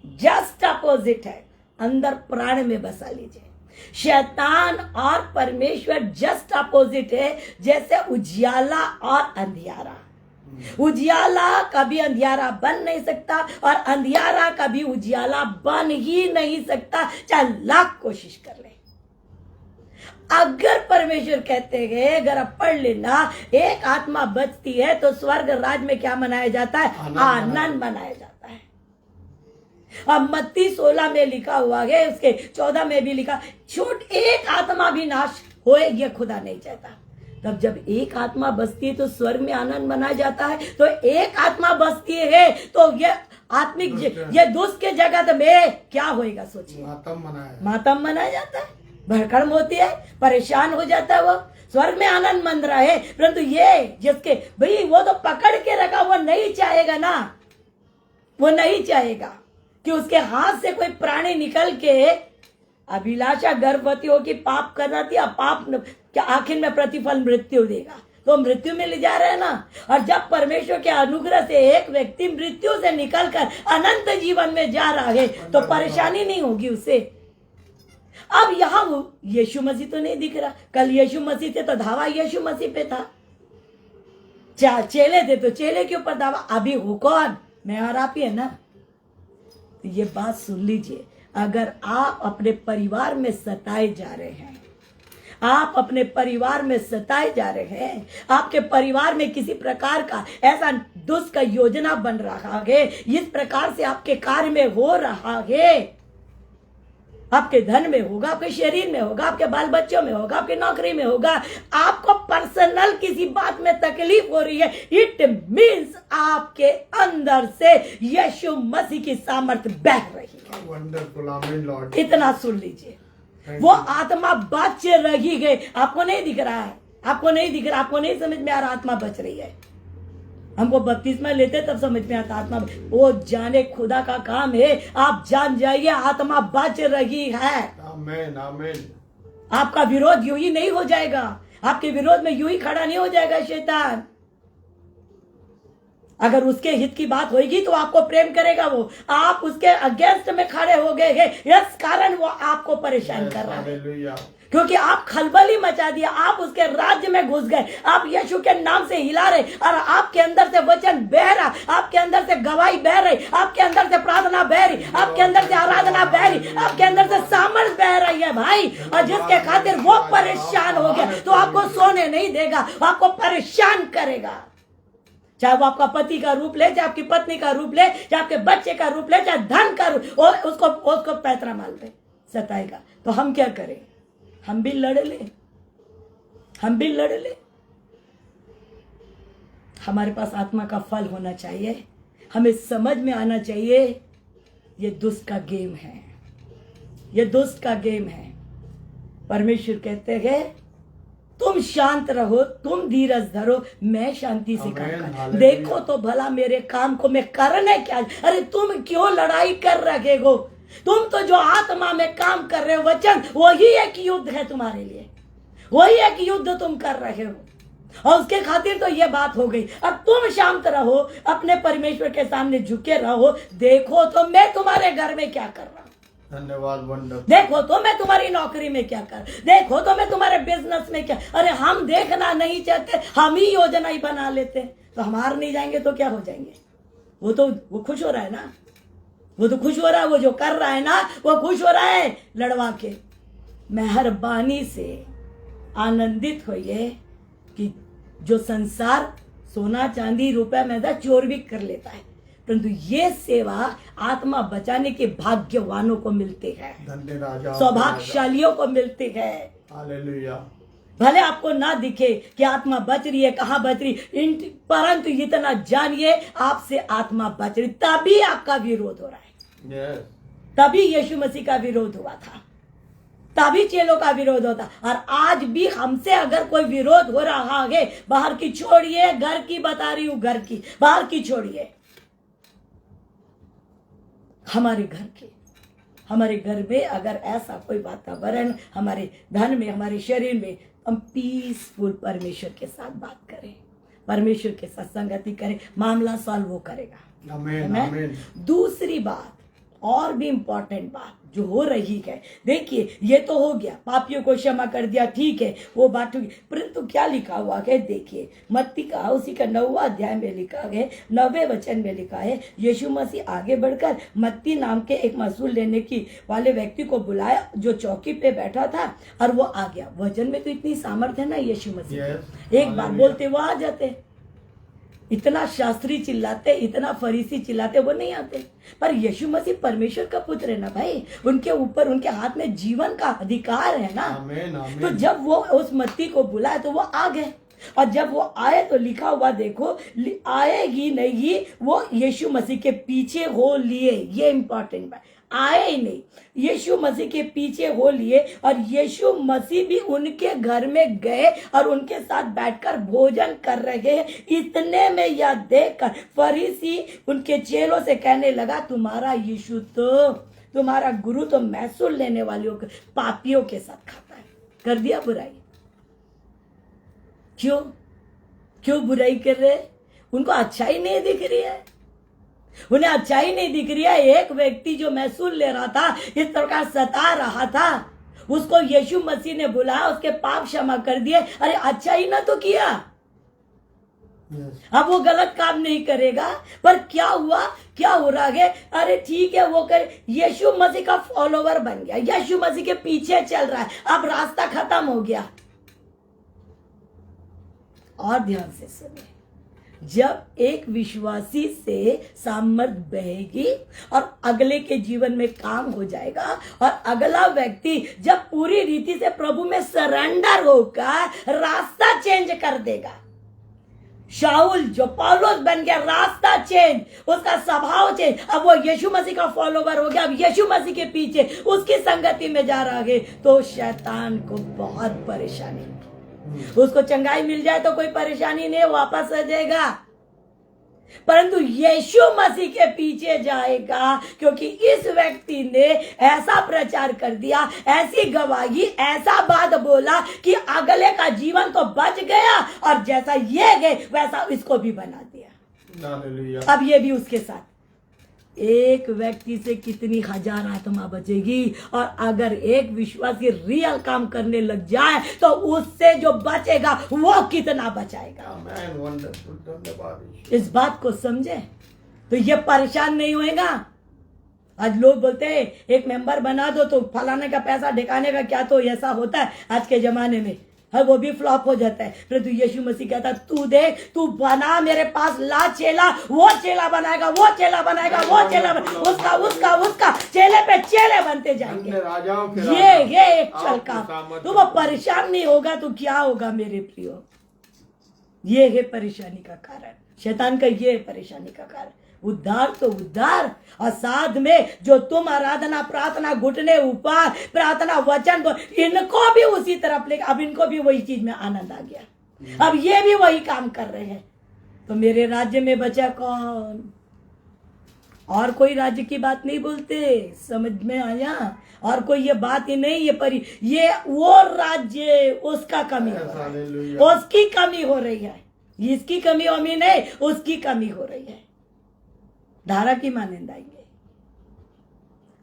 B: जस्ट अपोजिट है। अंदर प्राण में बसा लीजिए, शैतान और परमेश्वर जस्ट अपोजिट है, जैसे उजियाला और अंधियारा। उजियाला कभी अंधियारा बन नहीं सकता और अंधियारा कभी उजियाला बन ही नहीं सकता, चाहे लाख कोशिश कर ले। अगर परमेश्वर कहते हैं, अगर आप पढ़ लेना, एक आत्मा बचती है तो स्वर्ग राज में क्या मनाया जाता है? आनंद मनाया जाता है। अब मत्ती 16 में लिखा हुआ है, उसके 14 में भी लिखा, छूट एक आत्मा भी नाश होए ये खुदा नहीं चाहता। तब जब एक आत्मा बसती है तो स्वर्ग में आनंद मनाया जाता है। तो एक आत्मा बसती है तो ये आत्मिक ये दुष्ट के जगत में क्या होएगा? सोचिए, मातम मनाया जाता है, भड़कम होती है, परेशान हो जाता है। वो स्वर्ग में आनंद मन रहा है, परंतु ये जिसके भाई वो तो पकड़ के रखा, वो नहीं चाहेगा ना, वो नहीं चाहेगा कि उसके हाथ से कोई प्राणी निकल के, अभिलाषा गर्भवती हो कि पाप करना थी, अब पाप क्या आखिर में प्रतिफल मृत्यु देगा, तो मृत्यु में ले जा रहे हैं ना। और जब परमेश्वर के अनुग्रह से एक व्यक्ति मृत्यु से निकलकर अनंत जीवन में जा रहा है तो परेशानी नहीं होगी उसे। अब यहां वो यीशु मसीह तो नहीं दिख रहा, कल यीशु मसीह थे तो धावा यीशु मसीह पे था, चेले थे तो चेले के ऊपर धावा। अभी हो कौन? मैं और आप ही है ना। तो ये बात सुन लीजिए, अगर आप अपने परिवार में सताए जा रहे हैं, आप अपने परिवार में सताए जा रहे हैं, आपके परिवार में किसी प्रकार का ऐसा दुष्ट का योजना बन रहा है, इस प्रकार से आपके कार्य में हो रहा है, आपके धन में होगा, आपके शरीर में होगा, आपके बाल बच्चों में होगा, आपकी नौकरी में होगा, आपको पर्सनल किसी बात में तकलीफ हो रही है, इट मीन्स आपके अंदर से यीशु मसीह की सामर्थ्य बह रही है।
A: वंडरफुल, आमीन लॉर्ड।
B: इतना सुन लीजिए, वो आत्मा बच रही है। आपको नहीं दिख रहा है, आपको नहीं दिख रहा, आपको नहीं समझ में आ रहा आत्मा बच रही है। हमको बपतिस्मा लेते तब समझ में आता आत्मा, वो जाने खुदा का काम है। आप जान जाइए आत्मा बच रही है।
A: आमीन आमीन।
B: आपका विरोध यूं ही नहीं हो जाएगा, आपके विरोध में यूं ही खड़ा नहीं हो जाएगा शैतान। अगर उसके हित की बात होगी तो आपको प्रेम करेगा वो, आप उसके अगेंस्ट में खड़े हो गए हैं, इस कारण वो आपको परेशान कर रहा है, क्योंकि आप खलबली मचा दिया, आप उसके राज्य में घुस गए, आप यीशु के नाम से हिला रहे और आपके अंदर से वचन बह रहा, आपके अंदर से गवाही बह रही, आपके अंदर से प्रार्थना बह रही, आपके अंदर से आराधना बह रही, आपके अंदर से सामर्थ बह रही है भाई। और जिसके खातिर वो परेशान हो गया तो आपको सोने नहीं देगा, आपको परेशान करेगा। चाहे वो आपका पति का रूप ले, चाहे आपकी पत्नी का रूप ले, चाहे आपके बच्चे का रूप ले, चाहे धन का रूप, और उसको पैतरा मार दे, सताएगा। तो हम क्या करें? हम भी लड़ ले, हम भी लड़ ले। हमारे पास आत्मा का फल होना चाहिए, हमें समझ में आना चाहिए ये दुष्ट का गेम है, ये दुष्ट का गेम है। परमेश्वर कहते हैं तुम शांत रहो, तुम धीरज धरो, मैं शांति से काम कर, देखो तो भला मेरे काम को मैं करने क्या। अरे तुम क्यों लड़ाई कर रहे हो? तुम तो जो आत्मा में काम कर रहे हो, वचन वही एक युद्ध है तुम्हारे लिए, वही एक युद्ध तुम कर रहे हो, और उसके खातिर तो ये बात हो गई। अब तुम शांत रहो, अपने परमेश्वर के सामने झुके रहो, देखो तो मैं तुम्हारे घर में क्या कर रहा हूं,
A: धन्यवाद वंडर।
B: देखो तो मैं तुम्हारी नौकरी में क्या कर, देखो तो मैं तुम्हारे बिजनेस में क्या। अरे हम देखना नहीं चाहते, हम ही योजना ही बना लेते, तो हम हार नहीं जाएंगे तो क्या हो जाएंगे? वो खुश हो रहा है ना, वो तो खुश हो रहा है, वो जो कर रहा है ना वो खुश हो रहा है लड़वा के। मेहरबानी से आनंदित होइए कि जो संसार सोना चांदी रुपया मैदा चोर भी कर लेता है, परंतु ये सेवा आत्मा बचाने के भाग्यवानों को मिलती है, सौभाग्यशालियों को मिलती है।
A: हालेलुया।
B: भले आपको ना दिखे कि आत्मा बच रही है, कहाँ बच रही, परंतु इतना जानिए आपसे आत्मा बच रही, तभी आपका विरोध हो रहा है। तभी यीशु मसीह का विरोध हुआ था, तभी चेलों का विरोध होता। और आज भी हमसे अगर कोई विरोध हो रहा है, बाहर की छोड़िए, घर की बता रही हूं, घर की, बाहर की छोड़िए, हमारे घर में अगर ऐसा कोई वातावरण हमारे धन में, हमारे शरीर में, हम पीसफुल परमेश्वर के साथ बात करें, परमेश्वर के साथ संगति करें, मामला सॉल्व वो करेगा।
A: आमीन, आमीन।
B: दूसरी बात, और भी इंपॉर्टेंट बात जो हो रही है, देखिए ये तो हो गया, पापियों को क्षमा कर दिया, ठीक है, वो बात होगी, परंतु क्या लिखा हुआ है, देखिए मत्ती का उसी का 9वां अध्याय में लिखा है, 9वें वचन में लिखा है, यीशु मसीह आगे बढ़कर मत्ती नाम के एक महसूल लेने की वाले व्यक्ति को बुलाया जो चौकी पे बैठा था, और वो आ गया। वचन में तो इतनी सामर्थ्य है ना यीशु मसीह, एक बार बोलते वो आ जाते। इतना शास्त्री चिल्लाते, इतना फरीसी चिल्लाते, वो नहीं आते। पर यीशु मसीह परमेश्वर का पुत्र है ना भाई, उनके ऊपर, उनके हाथ में जीवन का अधिकार है ना।
A: आमीन, आमीन।
B: तो जब वो उस मत्ती को बुलाए तो वो आ गए, और जब वो आए तो लिखा हुआ देखो, आएगी नहीं, वो यीशु मसीह के पीछे हो लिए। ये इंपॉर्टेंट बात, आए ही नहीं, यीशु मसीह के पीछे हो लिए, और यीशु मसीह भी उनके घर में गए और उनके साथ बैठकर भोजन कर रहे हैं। इतने में यह देखकर फरीसी उनके चेलों से कहने लगा, तुम्हारा यीशु तो, तुम्हारा गुरु तो महसूल लेने वालों के, पापियों के साथ खाता है। कर दिया बुराई। क्यों बुराई कर रहे? उनको अच्छाई नहीं दिख रही है, उन्हें अच्छाई नहीं दिख रही है। एक व्यक्ति जो महसूल ले रहा था, इस प्रकार सता रहा था, उसको यीशु मसीह ने बुलाया, उसके पाप क्षमा कर दिए। अरे अच्छा ही ना तो किया, अब वो गलत काम नहीं करेगा। पर क्या हुआ, क्या हो रहा है? अरे ठीक है, वो कर, यीशु मसीह का फॉलोवर बन गया, यीशु मसीह के पीछे चल रहा है, अब रास्ता खत्म हो गया। और ध्यान से सुनिए, जब एक विश्वासी से सामर्थ बहेगी और अगले के जीवन में काम हो जाएगा, और अगला व्यक्ति जब पूरी रीति से प्रभु में सरेंडर होकर रास्ता चेंज कर देगा। शाऊल जो पौलुस बन गया, रास्ता चेंज, उसका स्वभाव चेंज, अब वो यीशु मसीह का फॉलोवर हो गया, अब यीशु मसीह के पीछे उसकी संगति में जा रहा है, तो शैतान को बहुत परेशानी। उसको चंगाई मिल जाए तो कोई परेशानी नहीं, वापस आ जाएगा, परंतु यीशु मसीह के पीछे जाएगा, क्योंकि इस व्यक्ति ने ऐसा प्रचार कर दिया, ऐसी गवाही, ऐसा बात बोला कि अगले का जीवन तो बच गया, और जैसा ये गए वैसा इसको भी बना दिया। अब ये भी उसके साथ, एक व्यक्ति से कितनी हजार आत्मा बचेगी, और अगर एक विश्वासी रियल काम करने लग जाए तो उससे जो बचेगा वो कितना बचाएगा। इस बात को समझे तो ये परेशान नहीं होएगा। आज लोग बोलते हैं एक मेंबर बना दो तो फलाने का पैसा ढिकाने का, क्या तो ऐसा होता है आज के जमाने में, है वो भी फ्लॉप हो जाता है। परंतु यीशु मसीह कहता, तू देख, तू बना, मेरे पास ला चेला, वो चेला बनाएगा, वो चेला बनाएगा, वो चेला उसका उसका उसका चेले पे चेले बनते जाएंगे। ये एक चल का, तो वो परेशान नहीं होगा तो क्या होगा मेरे प्रियो? ये है परेशानी का कारण, शैतान का ये है परेशानी का कारण। उद्धार तो उद्धार, और साथ में जो तुम आराधना, प्रार्थना, घुटने ऊपर, प्रार्थना, वचन, इनको भी उसी तरफ लेकर, अब इनको भी वही चीज में आनंद आ गया, अब ये भी वही काम कर रहे हैं। तो मेरे राज्य में बचा कौन? और कोई राज्य की बात नहीं बोलते, समझ में आया? और कोई ये बात ही नहीं, ये वो राज्य, उसका कमी हो रहा है, उसकी कमी हो रही है, इसकी कमी अमी नहीं, उसकी कमी हो रही है, धारा की मानिंदा आएंगे।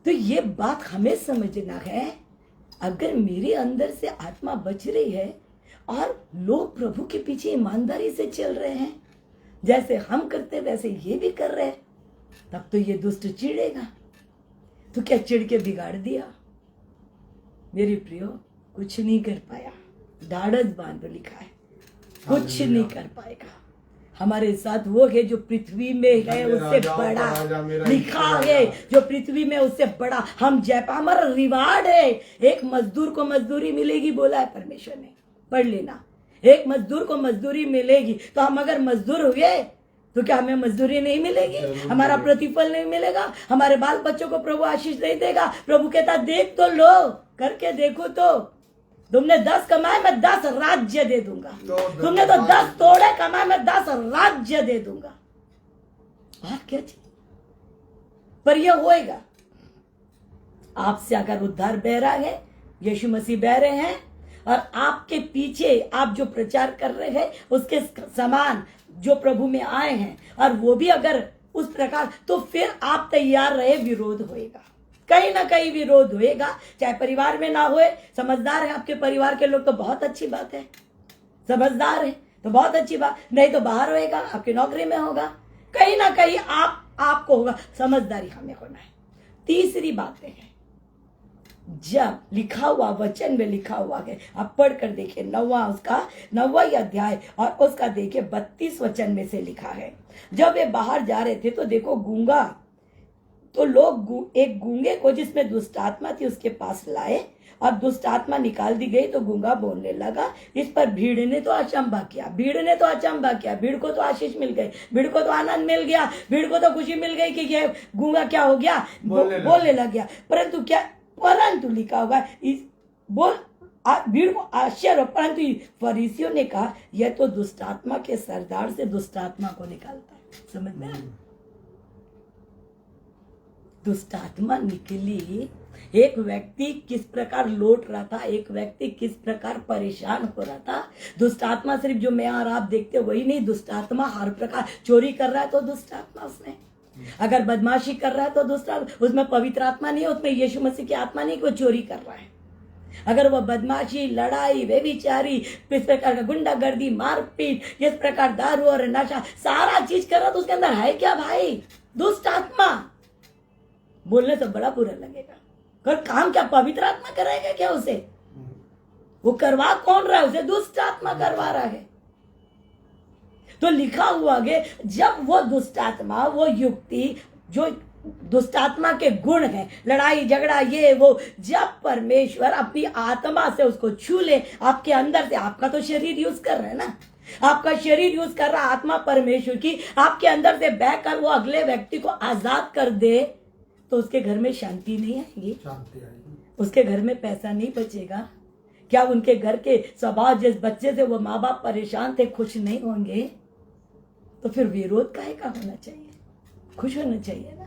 B: तो ये बात हमें समझना है, अगर मेरे अंदर से आत्मा बच रही है और लोग प्रभु के पीछे ईमानदारी से चल रहे हैं, जैसे हम करते वैसे ये भी कर रहे हैं, तब तो ये दुष्ट चिढ़ेगा। तो क्या चिढ़ के बिगाड़ दिया? मेरे प्रियो, कुछ नहीं कर पाया, ढाढ़स बांध लिखा है, कुछ नहीं कर पाएगा। हमारे साथ वो है जो पृथ्वी में है उससे बड़ा, लिखा है जो पृथ्वी में उससे बड़ा। हम हमारा रिवार्ड है, एक मजदूर को मजदूरी मिलेगी बोला है परमेश्वर ने, पढ़ लेना, एक मजदूर को मजदूरी मिलेगी। तो हम अगर मजदूर हुए तो क्या हमें मजदूरी नहीं मिलेगी? हमारा प्रतिफल नहीं मिलेगा? हमारे बाल बच्चों को प्रभु आशीष नहीं देगा? प्रभु कहता देख तो लो, करके देखो, तो तुमने 10 कमाए मैं 10 राज्य दे दूंगा, तुमने तो 10 तोड़े कमाए मैं 10 राज्य दे दूंगा। और क्या चाहिए? पर यह होएगा। आपसे अगर उद्धार बह रहा है, यीशु मसीह बह रहे हैं, और आपके पीछे आप जो प्रचार कर रहे हैं उसके समान जो प्रभु में आए हैं, और वो भी अगर उस प्रकार, तो फिर आप तैयार रहे, विरोध होएगा, कहीं ना कहीं विरोध होएगा। चाहे परिवार में ना होए, समझदार है आपके परिवार के लोग तो बहुत अच्छी बात है, समझदार है तो बहुत अच्छी बात, नहीं तो बाहर होएगा, आपकी नौकरी में होगा, कहीं ना कहीं आपको होगा। समझदारी हमें होना है। तीसरी बात है, जब लिखा हुआ वचन में लिखा हुआ है, आप पढ़कर देखिए 9वां अध्याय और उसका देखिए 32 वचन में से लिखा है, जब वे बाहर जा रहे थे तो देखो गूंगा, तो लोग एक गूंगे को जिसमें दुष्ट आत्मा थी उसके पास लाए, और दुष्ट आत्मा निकाल दी गई तो गूंगा बोलने लगा। इस पर भीड़ ने तो अचंभा किया, भीड़ को तो आशीष मिल गई, भीड़ को तो आनंद मिल गया, भीड़ को तो खुशी मिल गई कि ये गूंगा क्या हो गया, बोलने लग गया। परंतु लिखा हुआ भीड़ को आश्चर्य, परंतु फरीसियों ने कहा यह तो दुष्ट आत्मा के सरदार से दुष्ट आत्मा को निकालता है। समझ में आया? दुष्ट आत्मा निकली, एक व्यक्ति किस प्रकार लौट रहा था, एक व्यक्ति किस प्रकार परेशान हो रहा था। दुष्ट आत्मा सिर्फ जो मैं और आप देखते वही नहीं, दुष्ट आत्मा हर प्रकार, चोरी कर रहा है तो दुष्ट आत्मा उसमें, अगर बदमाशी कर रहा है तो दुष्ट आत्मा, उसमें पवित्र आत्मा नहीं है, उसमें यीशु मसीह की आत्मा नहीं कि वो चोरी कर रहा है। अगर वो बदमाशी, लड़ाई, व्यभिचारी, इस प्रकार का गुंडागर्दी, मारपीट, इस प्रकार दारू और नशा सारा चीज कर रहा तो उसके अंदर है क्या भाई? दुष्ट आत्मा। बोलने से बड़ा बुरा लगेगा, पर काम क्या पवित्र आत्मा कराएगा क्या उसे? वो करवा कौन रहा है उसे? दुष्ट आत्मा करवा रहा है। तो लिखा हुआ है जब वो दुष्ट आत्मा, वो युक्ति जो दुष्ट आत्मा के गुण है, लड़ाई झगड़ा ये वो, जब परमेश्वर अपनी आत्मा से उसको छू ले, आपके अंदर से, आपका तो शरीर यूज कर रहा है ना, आपका शरीर यूज कर रहा, आत्मा परमेश्वर की आपके अंदर से बहकर वो अगले व्यक्ति को आजाद कर दे, तो उसके घर में शांति नहीं आएगी, उसके घर में पैसा नहीं बचेगा। क्या उनके घर के स्वभाव, जिस बच्चे से वो माँ बाप परेशान थे, खुश नहीं होंगे? तो फिर विरोध काहे का होना चाहिए? खुश होना चाहिए ना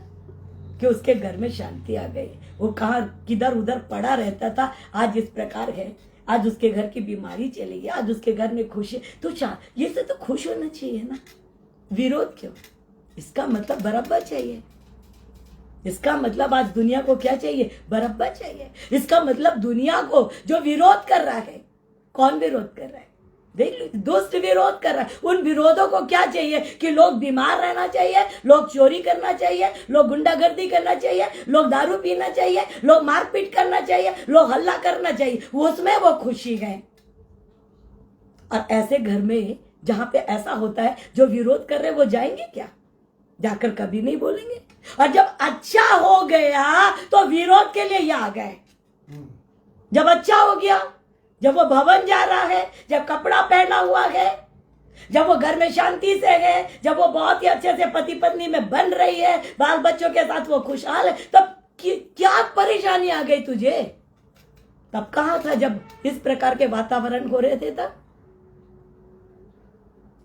B: कि उसके घर में शांति आ गई। वो कहाँ किधर उधर पड़ा रहता था, आज इस प्रकार है, आज उसके घर की बीमारी चली गई, आज उसके घर में खुशी, तो ये से तो खुश होना चाहिए ना, विरोध क्यों? इसका मतलब बराबर चाहिए। इसका मतलब आज दुनिया को क्या चाहिए? बराबर चाहिए। इसका मतलब दुनिया को जो विरोध कर रहा है, कौन विरोध कर रहा है? देख लो, दुष्ट विरोध कर रहा है। उन विरोधों को क्या चाहिए कि लोग बीमार रहना चाहिए, लोग चोरी करना चाहिए, लोग गुंडागर्दी करना चाहिए, लोग दारू पीना चाहिए, लोग मारपीट करना चाहिए, लोग हल्ला करना चाहिए, उसमें वो खुशी है। और ऐसे घर में जहां पे ऐसा होता है, जो विरोध कर रहे वो जाएंगे क्या? जाकर कभी नहीं बोलेंगे। और जब अच्छा हो गया तो विरोध के लिए ये आ गए। जब अच्छा हो गया, जब वो भवन जा रहा है, जब कपड़ा पहना हुआ है, जब वो घर में शांति से है, जब वो बहुत ही अच्छे से पति पत्नी में बन रही है, बाल बच्चों के साथ वो खुशहाल है, तब क्या परेशानी आ गई तुझे? तब कहां था जब इस प्रकार के वातावरण हो रहे थे? तब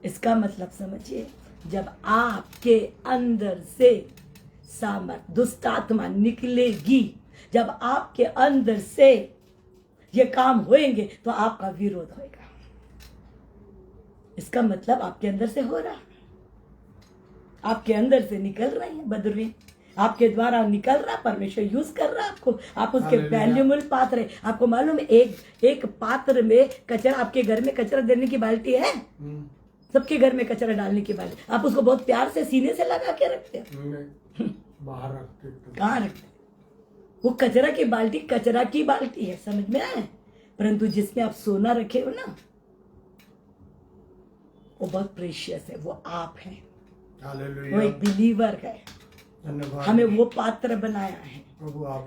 B: इसका मतलब समझिए, जब आपके अंदर से सामर्थ, दुष्ट आत्मा निकलेगी, जब आपके अंदर से ये काम होएंगे तो आपका विरोध होएगा। इसका मतलब आपके अंदर से हो रहा है, आपके अंदर से निकल रही है बदरुएं, आपके द्वारा निकल रहा, परमेश्वर यूज कर रहा है आपको, आप उसके वैल्यूबल पात्र है। आपको मालूम है, एक पात्र में कचरा, आपके घर में कचरा देने की बाल्टी है, सबके घर में कचरा डालने की बाल्टी, आप उसको बहुत प्यार से सीने से लगा के रखते हैं,
A: बाहर रखते,
B: कहाँ रखते? वो कचरा की बाल्टी कचरा की बाल्टी है, समझ में आए? परंतु जिसमें आप सोना रखे हो ना, वो बहुत प्रेशियस है, वो आप हैं, वो एक बिलीवर है। हमें वो पात्र बनाया है,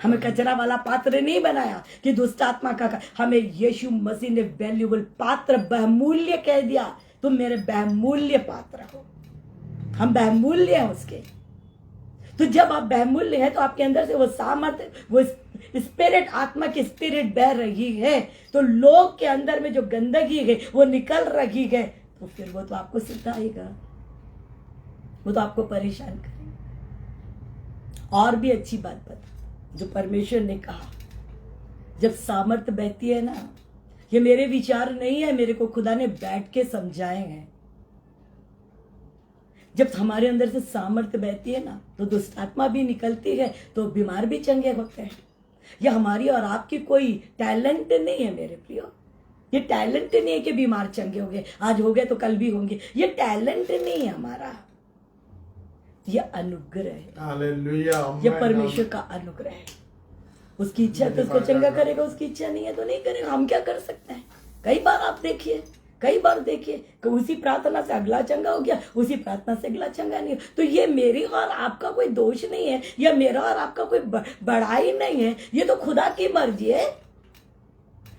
B: हमें कचरा वाला पात्र नहीं बनाया कि दुष्ट आत्मा का, हमें यीशु मसीह ने वैल्यूबल पात्र, बहुमूल्य कह दिया, तुम मेरे बहुमूल्य पात्र हो, हम बहुमूल्य हैं उसके। तो जब आप बहुमूल्य हैं तो आपके अंदर से वो सामर्थ्य, वो स्पिरिट, आत्मा की स्पिरिट बह रही है, तो लोग के अंदर में जो गंदगी है वो निकल रही है, तो फिर वो तो आपको सिखाएगा, वो तो आपको परेशान करेगा। और भी अच्छी बात बता, जो परमेश्वर ने कहा, जब सामर्थ बहती है ना, ये मेरे विचार नहीं है, मेरे को खुदा ने बैठ के समझाए हैं। जब हमारे अंदर से सामर्थ्य बहती है ना, तो दुष्ट आत्मा भी निकलती है, तो बीमार भी चंगे होते हैं। यह हमारी और आपकी कोई टैलेंट नहीं है मेरे प्रियो, ये टैलेंट नहीं है कि बीमार चंगे होंगे, आज हो गए तो कल भी होंगे, ये टैलेंट नहीं है हमारा, ये अनुग्रह है।
A: हालेलुया,
B: ये परमेश्वर का अनुग्रह है। उसकी इच्छा तो उसको चंगा करेगा, उसकी इच्छा नहीं है तो नहीं करेगा। हम क्या कर सकते हैं? कई बार आप देखिए, कई बार देखिए कि उसी प्रार्थना से अगला चंगा हो गया, उसी प्रार्थना से अगला चंगा नहीं हो। तो ये मेरी और आपका कोई दोष नहीं है, या मेरा और आपका कोई बड़ाई नहीं है, ये तो खुदा की मर्जी है।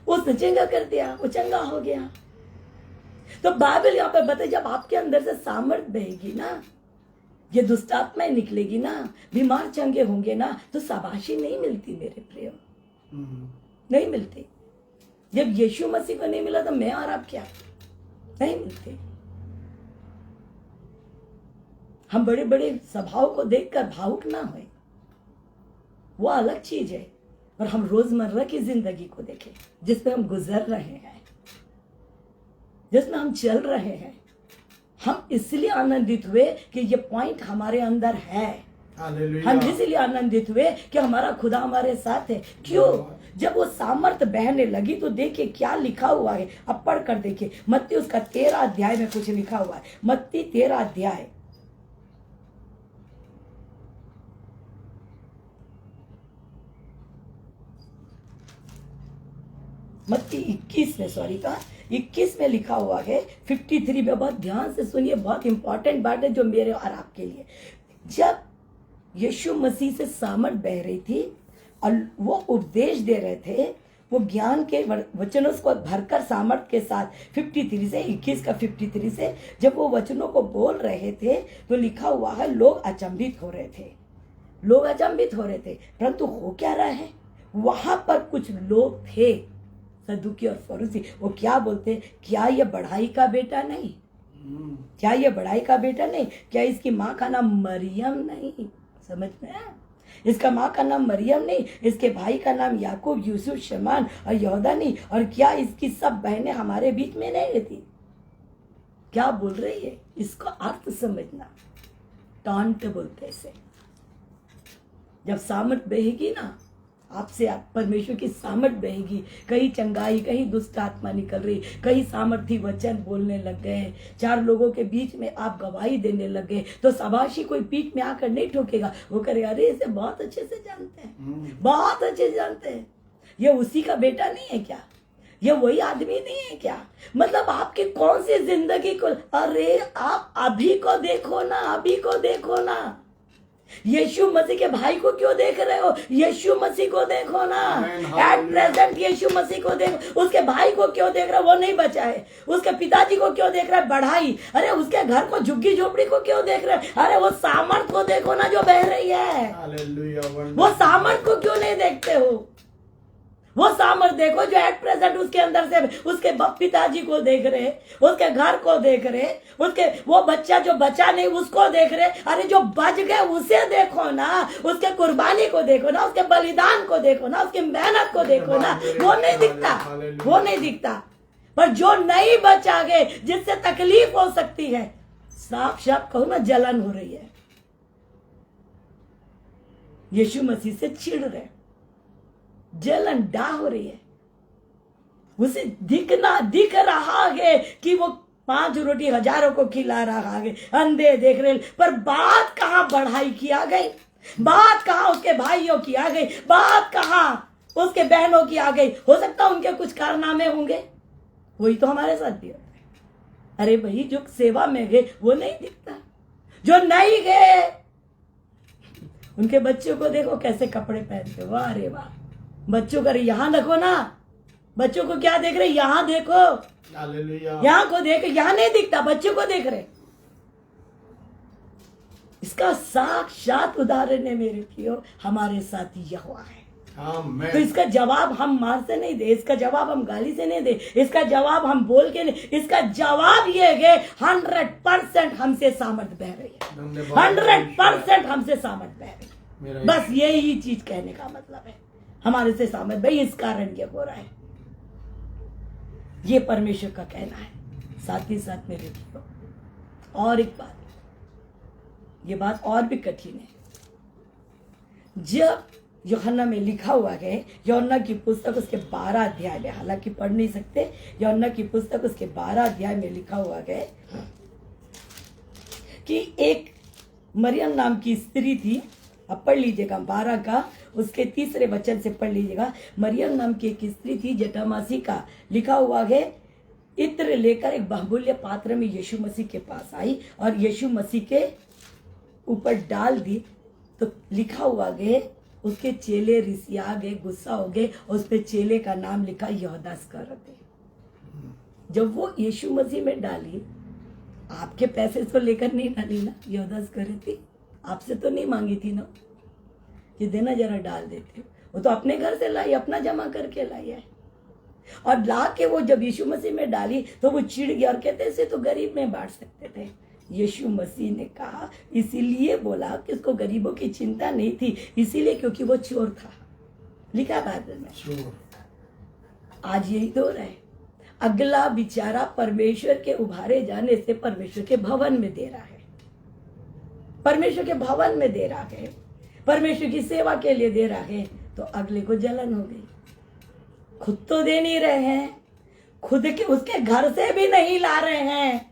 B: उसने चंगा कर दिया, वो चंगा हो गया। तो बाइबल यहाँ पर बताए, जब आपके अंदर से सामर्थ बहेगी ना, ये दुष्ट आत्माएं निकलेगी ना, बीमार चंगे होंगे ना, तो शाबाशी नहीं मिलती मेरे प्रियो, नहीं मिलती। जब यीशु मसीह को नहीं मिला तो मैं और आप क्या नहीं मिलते। हम बड़े बड़े सभाओं को देखकर भावुक ना होए, वो अलग चीज है। और हम रोजमर्रा की जिंदगी को देखें, जिसमें हम गुजर रहे हैं, जिसमें हम चल रहे हैं, हम इसलिए आनंदित हुए कि ये पॉइंट हमारे अंदर है। हम इसलिए आनंदित हुए कि हमारा खुदा हमारे साथ है। क्यों? जब वो सामर्थ बहने लगी तो देखिए क्या लिखा हुआ है, अब पढ़ कर देखिए। मत्ती उसका 13 अध्याय में कुछ लिखा हुआ है। मत्ती 13 अध्याय, मत्ती 21 में, सॉरी कहा 21 में लिखा हुआ है, 53 में। बहुत ध्यान से सुनिए, बहुत इंपॉर्टेंट बात है जो मेरे और आपके लिए। जब यीशु मसीह से सामर्थ बह रही थी और वो उपदेश दे रहे थे, वो ज्ञान के वचनों को भरकर सामर्थ के साथ 53 से 21 का 53 से जब वो वचनों को बोल रहे थे तो लिखा हुआ है, लोग अचंभित हो रहे थे, लोग अचंभित हो रहे थे। परंतु हो क्या रहा है, वहां पर कुछ लोग थे सदूकी और फरीसी, वो क्या बोलते, क्या ये बढ़ाई का बेटा नहीं, क्या ये बढ़ाई का बेटा नहीं, क्या इसकी माँ का नाम मरियम नहीं, समझ में आया? इसका माँ का नाम मरियम नहीं, इसके भाई का नाम याकूब, यूसुफ, शमान और यहूदा नहीं, और क्या इसकी सब बहनें हमारे बीच में नहीं रहती? क्या बोल रही है, इसका अर्थ समझना। टांट बोलते इसे। जब सामर्थ बहेगी ना आपसे, आप परमेश्वर की सामर्थ बहेगी, कहीं चंगाई, कहीं दुष्ट आत्मा निकल रही, कहीं सामर्थी वचन बोलने लग गए, 4 लोगों के बीच में आप गवाही देने लग गए, तो शाबाशी कोई पीठ में आकर नहीं ठोकेगा, वो करेगा, अरे इसे बहुत अच्छे से जानते हैं, बहुत अच्छे से जानते हैं, ये उसी का बेटा नहीं है क्या, ये वही आदमी नहीं है क्या? मतलब आपकी कौन सी जिंदगी को, अरे आप अभी को देखो ना, अभी को देखो ना। यीशु मसीह के भाई को क्यों देख रहे हो? यीशु मसीह को देखो ना। एट प्रेजेंट यीशु मसीह को देखो। उसके भाई को क्यों देख रहे हो? वो नहीं बचा है। उसके पिताजी को क्यों देख रहे है? बढ़ाई। अरे उसके घर को, झुग्गी झोपड़ी को क्यों देख रहे हैं? अरे वो सामर्थ को देखो ना जो बह रही है। वो सामर्थ को क्यों नहीं देखते हो? वो सामर्थ देखो जो एट प्रेजेंट उसके अंदर से, उसके पिताजी को देख रहे, उसके घर को देख रहे, उसके वो बच्चा जो बचा नहीं उसको देख रहे। अरे जो बच गए उसे देखो ना, उसके कुर्बानी को देखो ना, उसके बलिदान को देखो ना, उसकी मेहनत को देखो ना। वो नहीं दिखता, वो नहीं दिखता। पर जो नहीं बचा गए, जिससे तकलीफ हो सकती है, साफ साफ कहूं ना, जलन हो रही है। यीशु मसीह से चिढ़ रहे, जलन डाह हो रही है। उसे दिख रहा है कि वो 5 रोटी हजारों को खिला रहा है, अंधे देख रहे, पर बात कहाँ बढ़ाई की आ गई, बात कहाँ उसके भाइयों की आ गई, बात कहाँ उसके बहनों की आ गई। हो सकता उनके कुछ कारनामे होंगे, वही तो हमारे साथ भी होता है। अरे भाई जो सेवा में गए वो नहीं दिखता, जो नहीं गए उनके बच्चों को देखो कैसे कपड़े पहनते, वाह रे वाह। बच्चों का यहाँ देखो ना, बच्चों को क्या देख रहे, यहाँ देखो, यहाँ को देख, यहाँ नहीं दिखता, बच्चों को देख रहे। इसका साक्षात उदाहरण है मेरे प्रियो, हमारे साथ यहोवा है। तो इसका जवाब हम मार से नहीं दे, इसका जवाब हम गाली से नहीं दे, इसका जवाब हम बोल के नहीं, इसका जवाब ये है 100% हमसे सामर्थ बह रही है, 100% हमसे सामर्थ बह रही है।
A: मेरा
B: बस यही चीज कहने का मतलब है हमारे से सामत भाई, इस कारण ये हो रहा है, ये परमेश्वर का कहना है। साथ ही साथ मेरे भाइयों, और एक बात, ये बात और भी कठिन है। जब यूहन्ना में लिखा हुआ है, यूहन्ना की पुस्तक उसके 12 अध्याय में, हालांकि पढ़ नहीं सकते, यूहन्ना की पुस्तक उसके 12 अध्याय में लिखा हुआ है कि एक मरियम नाम की स्त्री थी। अब पढ़ लीजिएगा 12 का उसके 3 वचन से पढ़ लीजिएगा। मरियम नाम की एक स्त्री थी, जटामासी का लिखा हुआ है, इत्र लेकर एक बहुमूल्य पात्र में यीशु मसीह के पास आई और यीशु मसीह के ऊपर डाल दी। तो लिखा हुआ है उसके चेले रिसिया गए, गुस्सा हो गए, और उस पे चेले का नाम लिखा यहूदा इस्करियोती। जब वो यीशु मसीह में डाली, आपके पैसे तो लेकर नहीं डाली ना यहूदा इस्करियोती, आपसे तो नहीं मांगी थी ना, ये देना जरा डाल देते। वो तो अपने घर से लाई, अपना जमा करके लाई है, और ला के वो जब यीशु मसीह में डाली तो वो चिढ़ गया और कहते इसे तो गरीब में बांट सकते थे। यीशु मसीह ने कहा, इसीलिए बोला कि उसको गरीबों की चिंता नहीं थी, इसीलिए क्योंकि वो चोर था। लिखा बाइबल में,
A: चोर।
B: आज यही दौर है। अगला बेचारा परमेश्वर के उभारे जाने से परमेश्वर के भवन में दे रहा है, परमेश्वर के भवन में दे रहा है, परमेश्वर की सेवा के लिए दे रहा है, तो अगले को जलन हो गई। खुद तो दे नहीं रहे हैं, खुद के उसके घर से भी नहीं ला रहे हैं,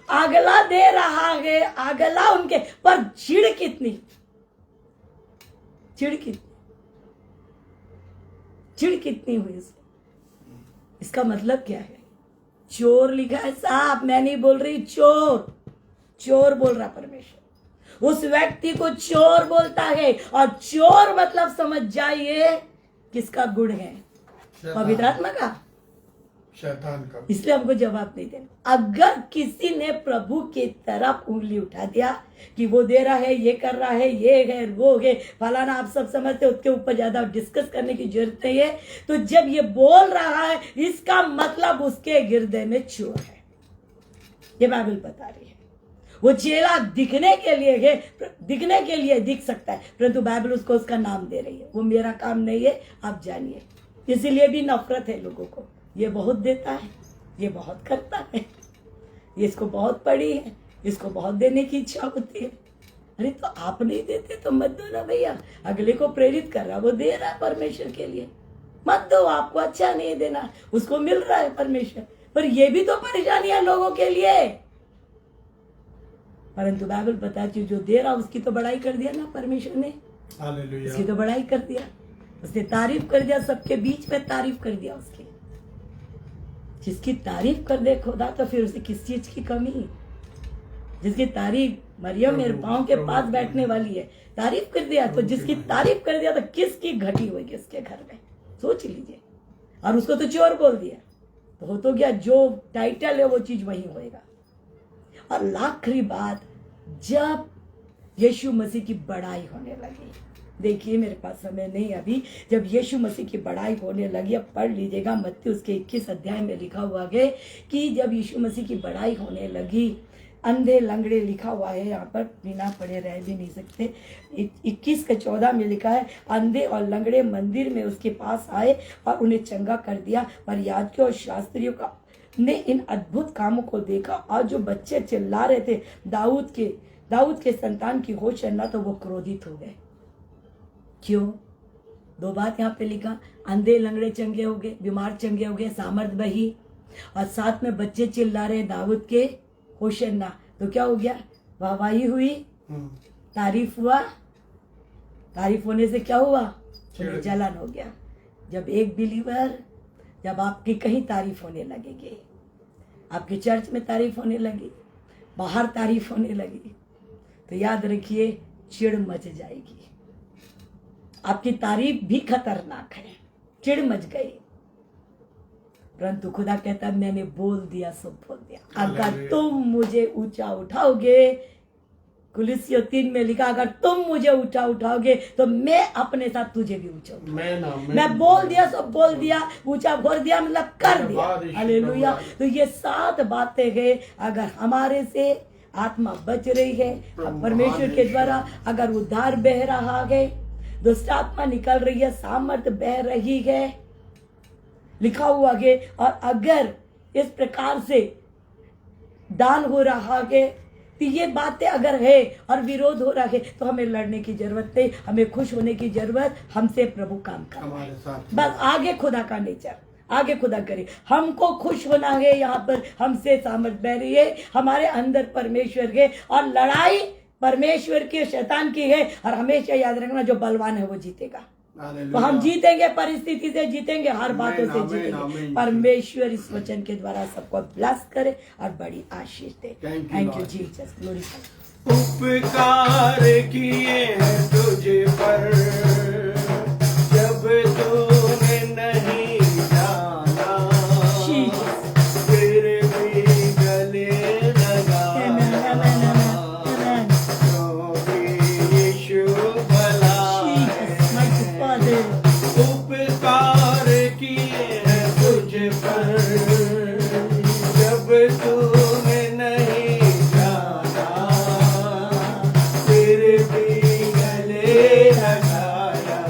B: अगला दे रहा है, अगला उनके पर चिढ़ कितनी, चिढ़ कितनी हुई इसको। इसका मतलब क्या है? चोर लिखा है साहब, मैं नहीं बोल रही, चोर, चोर बोल रहा परमेश्वर। उस व्यक्ति को चोर बोलता है, और चोर मतलब समझ जाइए किसका गुण है? पवित्र आत्मा का,
A: शैतान का।
B: इसलिए हमको जवाब नहीं देना। अगर किसी ने प्रभु की तरफ उंगली उठा दिया कि वो दे रहा है, ये कर रहा है, ये है, वो है, फलाना, आप सब समझते, उसके ऊपर ज्यादा डिस्कस करने की जरूरत नहीं है। तो जब ये बोल रहा है, इसका मतलब उसके हृदय में चोर है, ये बाइबल बता रही है। वो चेला दिखने के लिए है, दिखने के लिए दिख सकता है, परंतु बाइबल उसको उसका नाम दे रही है। वो मेरा काम नहीं है, आप जानिए। इसीलिए भी नफरत है लोगों को, ये बहुत देता है, ये बहुत करता है, ये इसको बहुत पड़ी है, इसको बहुत देने की इच्छा होती है। अरे तो आप नहीं देते तो मत दो ना भैया, अगले को प्रेरित कर रहा, वो दे रहा है परमेश्वर के लिए, मत दो। आपको अच्छा नहीं देना, उसको मिल रहा है परमेश्वर, पर ये भी तो परेशानी है लोगों के लिए। परंतु बाइबल बताती है, जो दे रहा उसकी तो बड़ाई कर दिया ना परमेश्वर ने,
A: हालेलुया।
B: उसकी तो बड़ाई कर दिया, उसने तारीफ कर दिया, सबके बीच में तारीफ कर दिया उसकी। जिसकी तारीफ कर दे खुदा, तो फिर उसे किस चीज की कमी? जिसकी तारीफ मरियम मेरे पाँव के पास बैठने वाली है, तारीफ कर दिया, तो जिसकी तारीफ कर दिया तो किसकी घटी होगी उसके घर में? सोच लीजिए। और उसको तो चोर बोल दिया, तो हो तो गया, जो टाइटल है वो चीज वही होएगा। और आखिरी बात, जब यीशु मसीह की बड़ाई होने लगी, देखिए मेरे पास समय नहीं अभी, जब यीशु मसीह की बड़ाई होने लगी, अब पढ़ लीजिएगा, मत्ती उसके 21 अध्याय में लिखा हुआ है कि जब यीशु मसीह की बड़ाई होने लगी, अंधे लंगड़े लिखा हुआ है, यहाँ पर बिना पढ़े रह भी नहीं सकते। 21 के 14 में लिखा है, अंधे और लंगड़े मंदिर में उसके पास आए और उन्हें चंगा कर दिया। पर याजकों और शास्त्रियों का ने इन अद्भुत कामों को देखा, और जो बच्चे चिल्ला रहे थे दाऊद के संतान की होशन्ना, तो वो क्रोधित हो गए। क्यों? 2 बात यहाँ पे लिखा, अंधे लंगड़े चंगे हो गए, बीमार चंगे हो गए, सामर्थ बही, और साथ में बच्चे चिल्ला रहे दाऊद के होशन्ना। तो क्या हो गया? वाहवाही हुई, तारीफ हुआ, तारीफ होने से क्या हुआ? जलन हो गया। जब एक बिलीवर, जब आपकी कहीं तारीफ होने लगेगी, आपके चर्च में तारीफ होने लगी, बाहर तारीफ होने लगी, तो याद रखिए चिढ़ मच जाएगी। आपकी तारीफ भी खतरनाक है, चिढ़ मच गई। परंतु खुदा कहता है, मैंने बोल दिया सो बोल दिया। अगर तुम मुझे ऊंचा उठाओगे, कुलिस्सियों 3 में लिखा, अगर तुम मुझे उठाओगे तो मैं अपने साथ तुझे भी ऊंचा उठाऊंगा। मैं बोल दिया सो बोल दिया, ऊंचा बोल दिया मतलब कर दिया। हालेलुया। तो ये 7 बातें हैं, अगर हमारे से आत्मा बच रही है। अब परमेश्वर के द्वारा अगर उद्धार बह रहा है, दुष्ट आत्मा निकल रही है, सामर्थ बह रही है, लिखा हुआ है। और अगर इस प्रकार से दान हो रहा है, तो ये बातें अगर है और विरोध हो रहा है, तो हमें लड़ने की जरूरत नहीं, हमें खुश होने की जरूरत, हमसे प्रभु काम कर
A: हमारे साथ
B: बस आगे खुदा का नेचर, आगे खुदा करे। हमको खुश होना है, यहाँ पर हमसे सामर्थ बह रही है, हमारे अंदर परमेश्वर है, और लड़ाई परमेश्वर की शैतान की है। और हमेशा याद रखना, जो बलवान है वो जीतेगा। तो हम जीतेंगे, परिस्थिति से जीतेंगे, हर बातों से जीतेंगे। परमेश्वर इस वचन के द्वारा सबको ब्लेस करे और बड़ी आशीष दे। Thank you Jesus, glory.
A: उपकार किए हैं तुझ पर जब तूने नहीं जाना, फिर भी गले लगाया, क्योंकि यीशु भला है। उपकार किए हैं तुझ पर जब तूने नहीं जाना, फिर भी गले लगाया,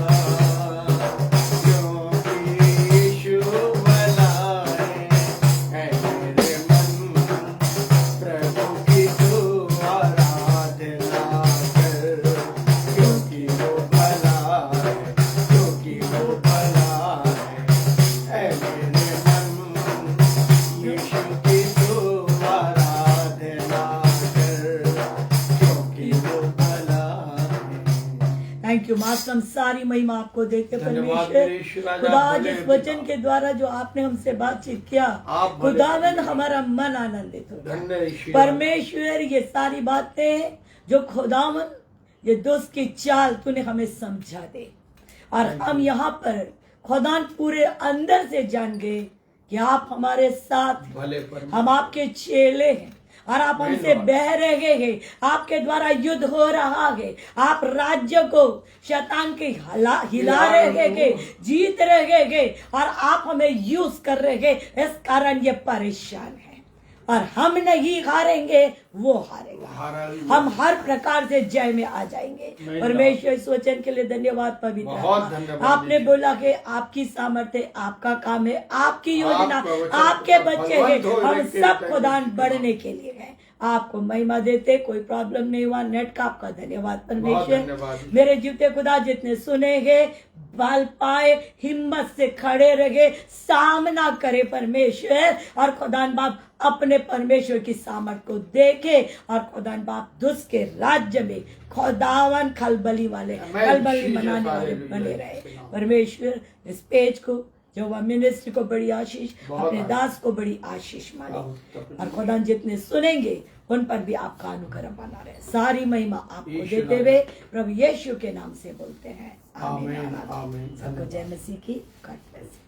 A: क्योंकि यीशु भला है मेरे मन। प्रभु की तू आराधना कर, क्योंकि वो भला है, क्योंकि वो भला है मेरे मन। यीशु की तू आराधना कर, क्योंकि वो भला है।
B: थैंक यू मास्टर, सारी महिमा आपको देते
A: धन्यवाद मेरे ईश्वर
B: परमेश्वर।
A: राजा,
B: खुदा
A: भले
B: जिस वचन के द्वारा जो आपने हमसे बातचीत किया,
A: आप भले
B: खुदावन
A: परमेश्वर।
B: हमारा मन आनंदित हो गया।
A: धन्य ईश्वर।
B: परमेश्वर, ये सारी बातें जो खुदावन, ये दुष्ट की चाल तूने हमें समझा दे, और हम यहाँ पर खुदान पूरे अंदर से जान गए कि आप हमारे साथ हैं।
A: भले परमेश्वर।
B: हम आपके चेले हैं और आप हमसे बह रहे हैं। आपके द्वारा युद्ध हो रहा है। आप राज्य को शैतान के हिला रहे हैं, जीत रहे हैं, और आप हमें यूज कर रहे हैं। इस कारण ये परेशान है, और हम नहीं हारेंगे, वो हारेगा। हम हर प्रकार से जय में आ जाएंगे। परमेश्वर इस वचन के लिए धन्यवाद पवित्र
A: बहुत
B: आत्मा।
A: धन्यवाद।
B: आपने बोला कि आपकी सामर्थ्य, आपका काम है, आपकी योजना,
A: आपका वचन
B: आपके बच्चे हैं।
A: भगवंत हो,
B: हम
A: व्यक्ति
B: सब
A: होता है,
B: खुदान बढ़ने के लिए हैं। आपको महिमा देते, कोई प्रॉब्लम नहीं हुआ नेट का, आपका धन्यवाद परमेश्वर।
A: धन्यवाद।
B: मेरे जीते खुदा, जितने सुनेंगे, बाल पाए, हिम्मत से खड़े रहे, सामना करे परमेश्वर, और खुदान बाप अपने परमेश्वर की सामर्थ को देखे, और खुदान बाप दुष्ट के राज्य में खुदावन खलबली मनाने वाले बने रहे। परमेश्वर इस पेज को, जो वह मिनिस्ट्री को बड़ी आशीष, अपने दास को बड़ी आशीष माने, और खुदा जितने सुनेंगे उन पर भी आपका अनुग्रह बना रहे। सारी महिमा आपको देते हुए प्रभु यीशु के नाम से बोलते हैं, आमीन।
A: आमीन।
B: सबको जय मसीह की। God bless.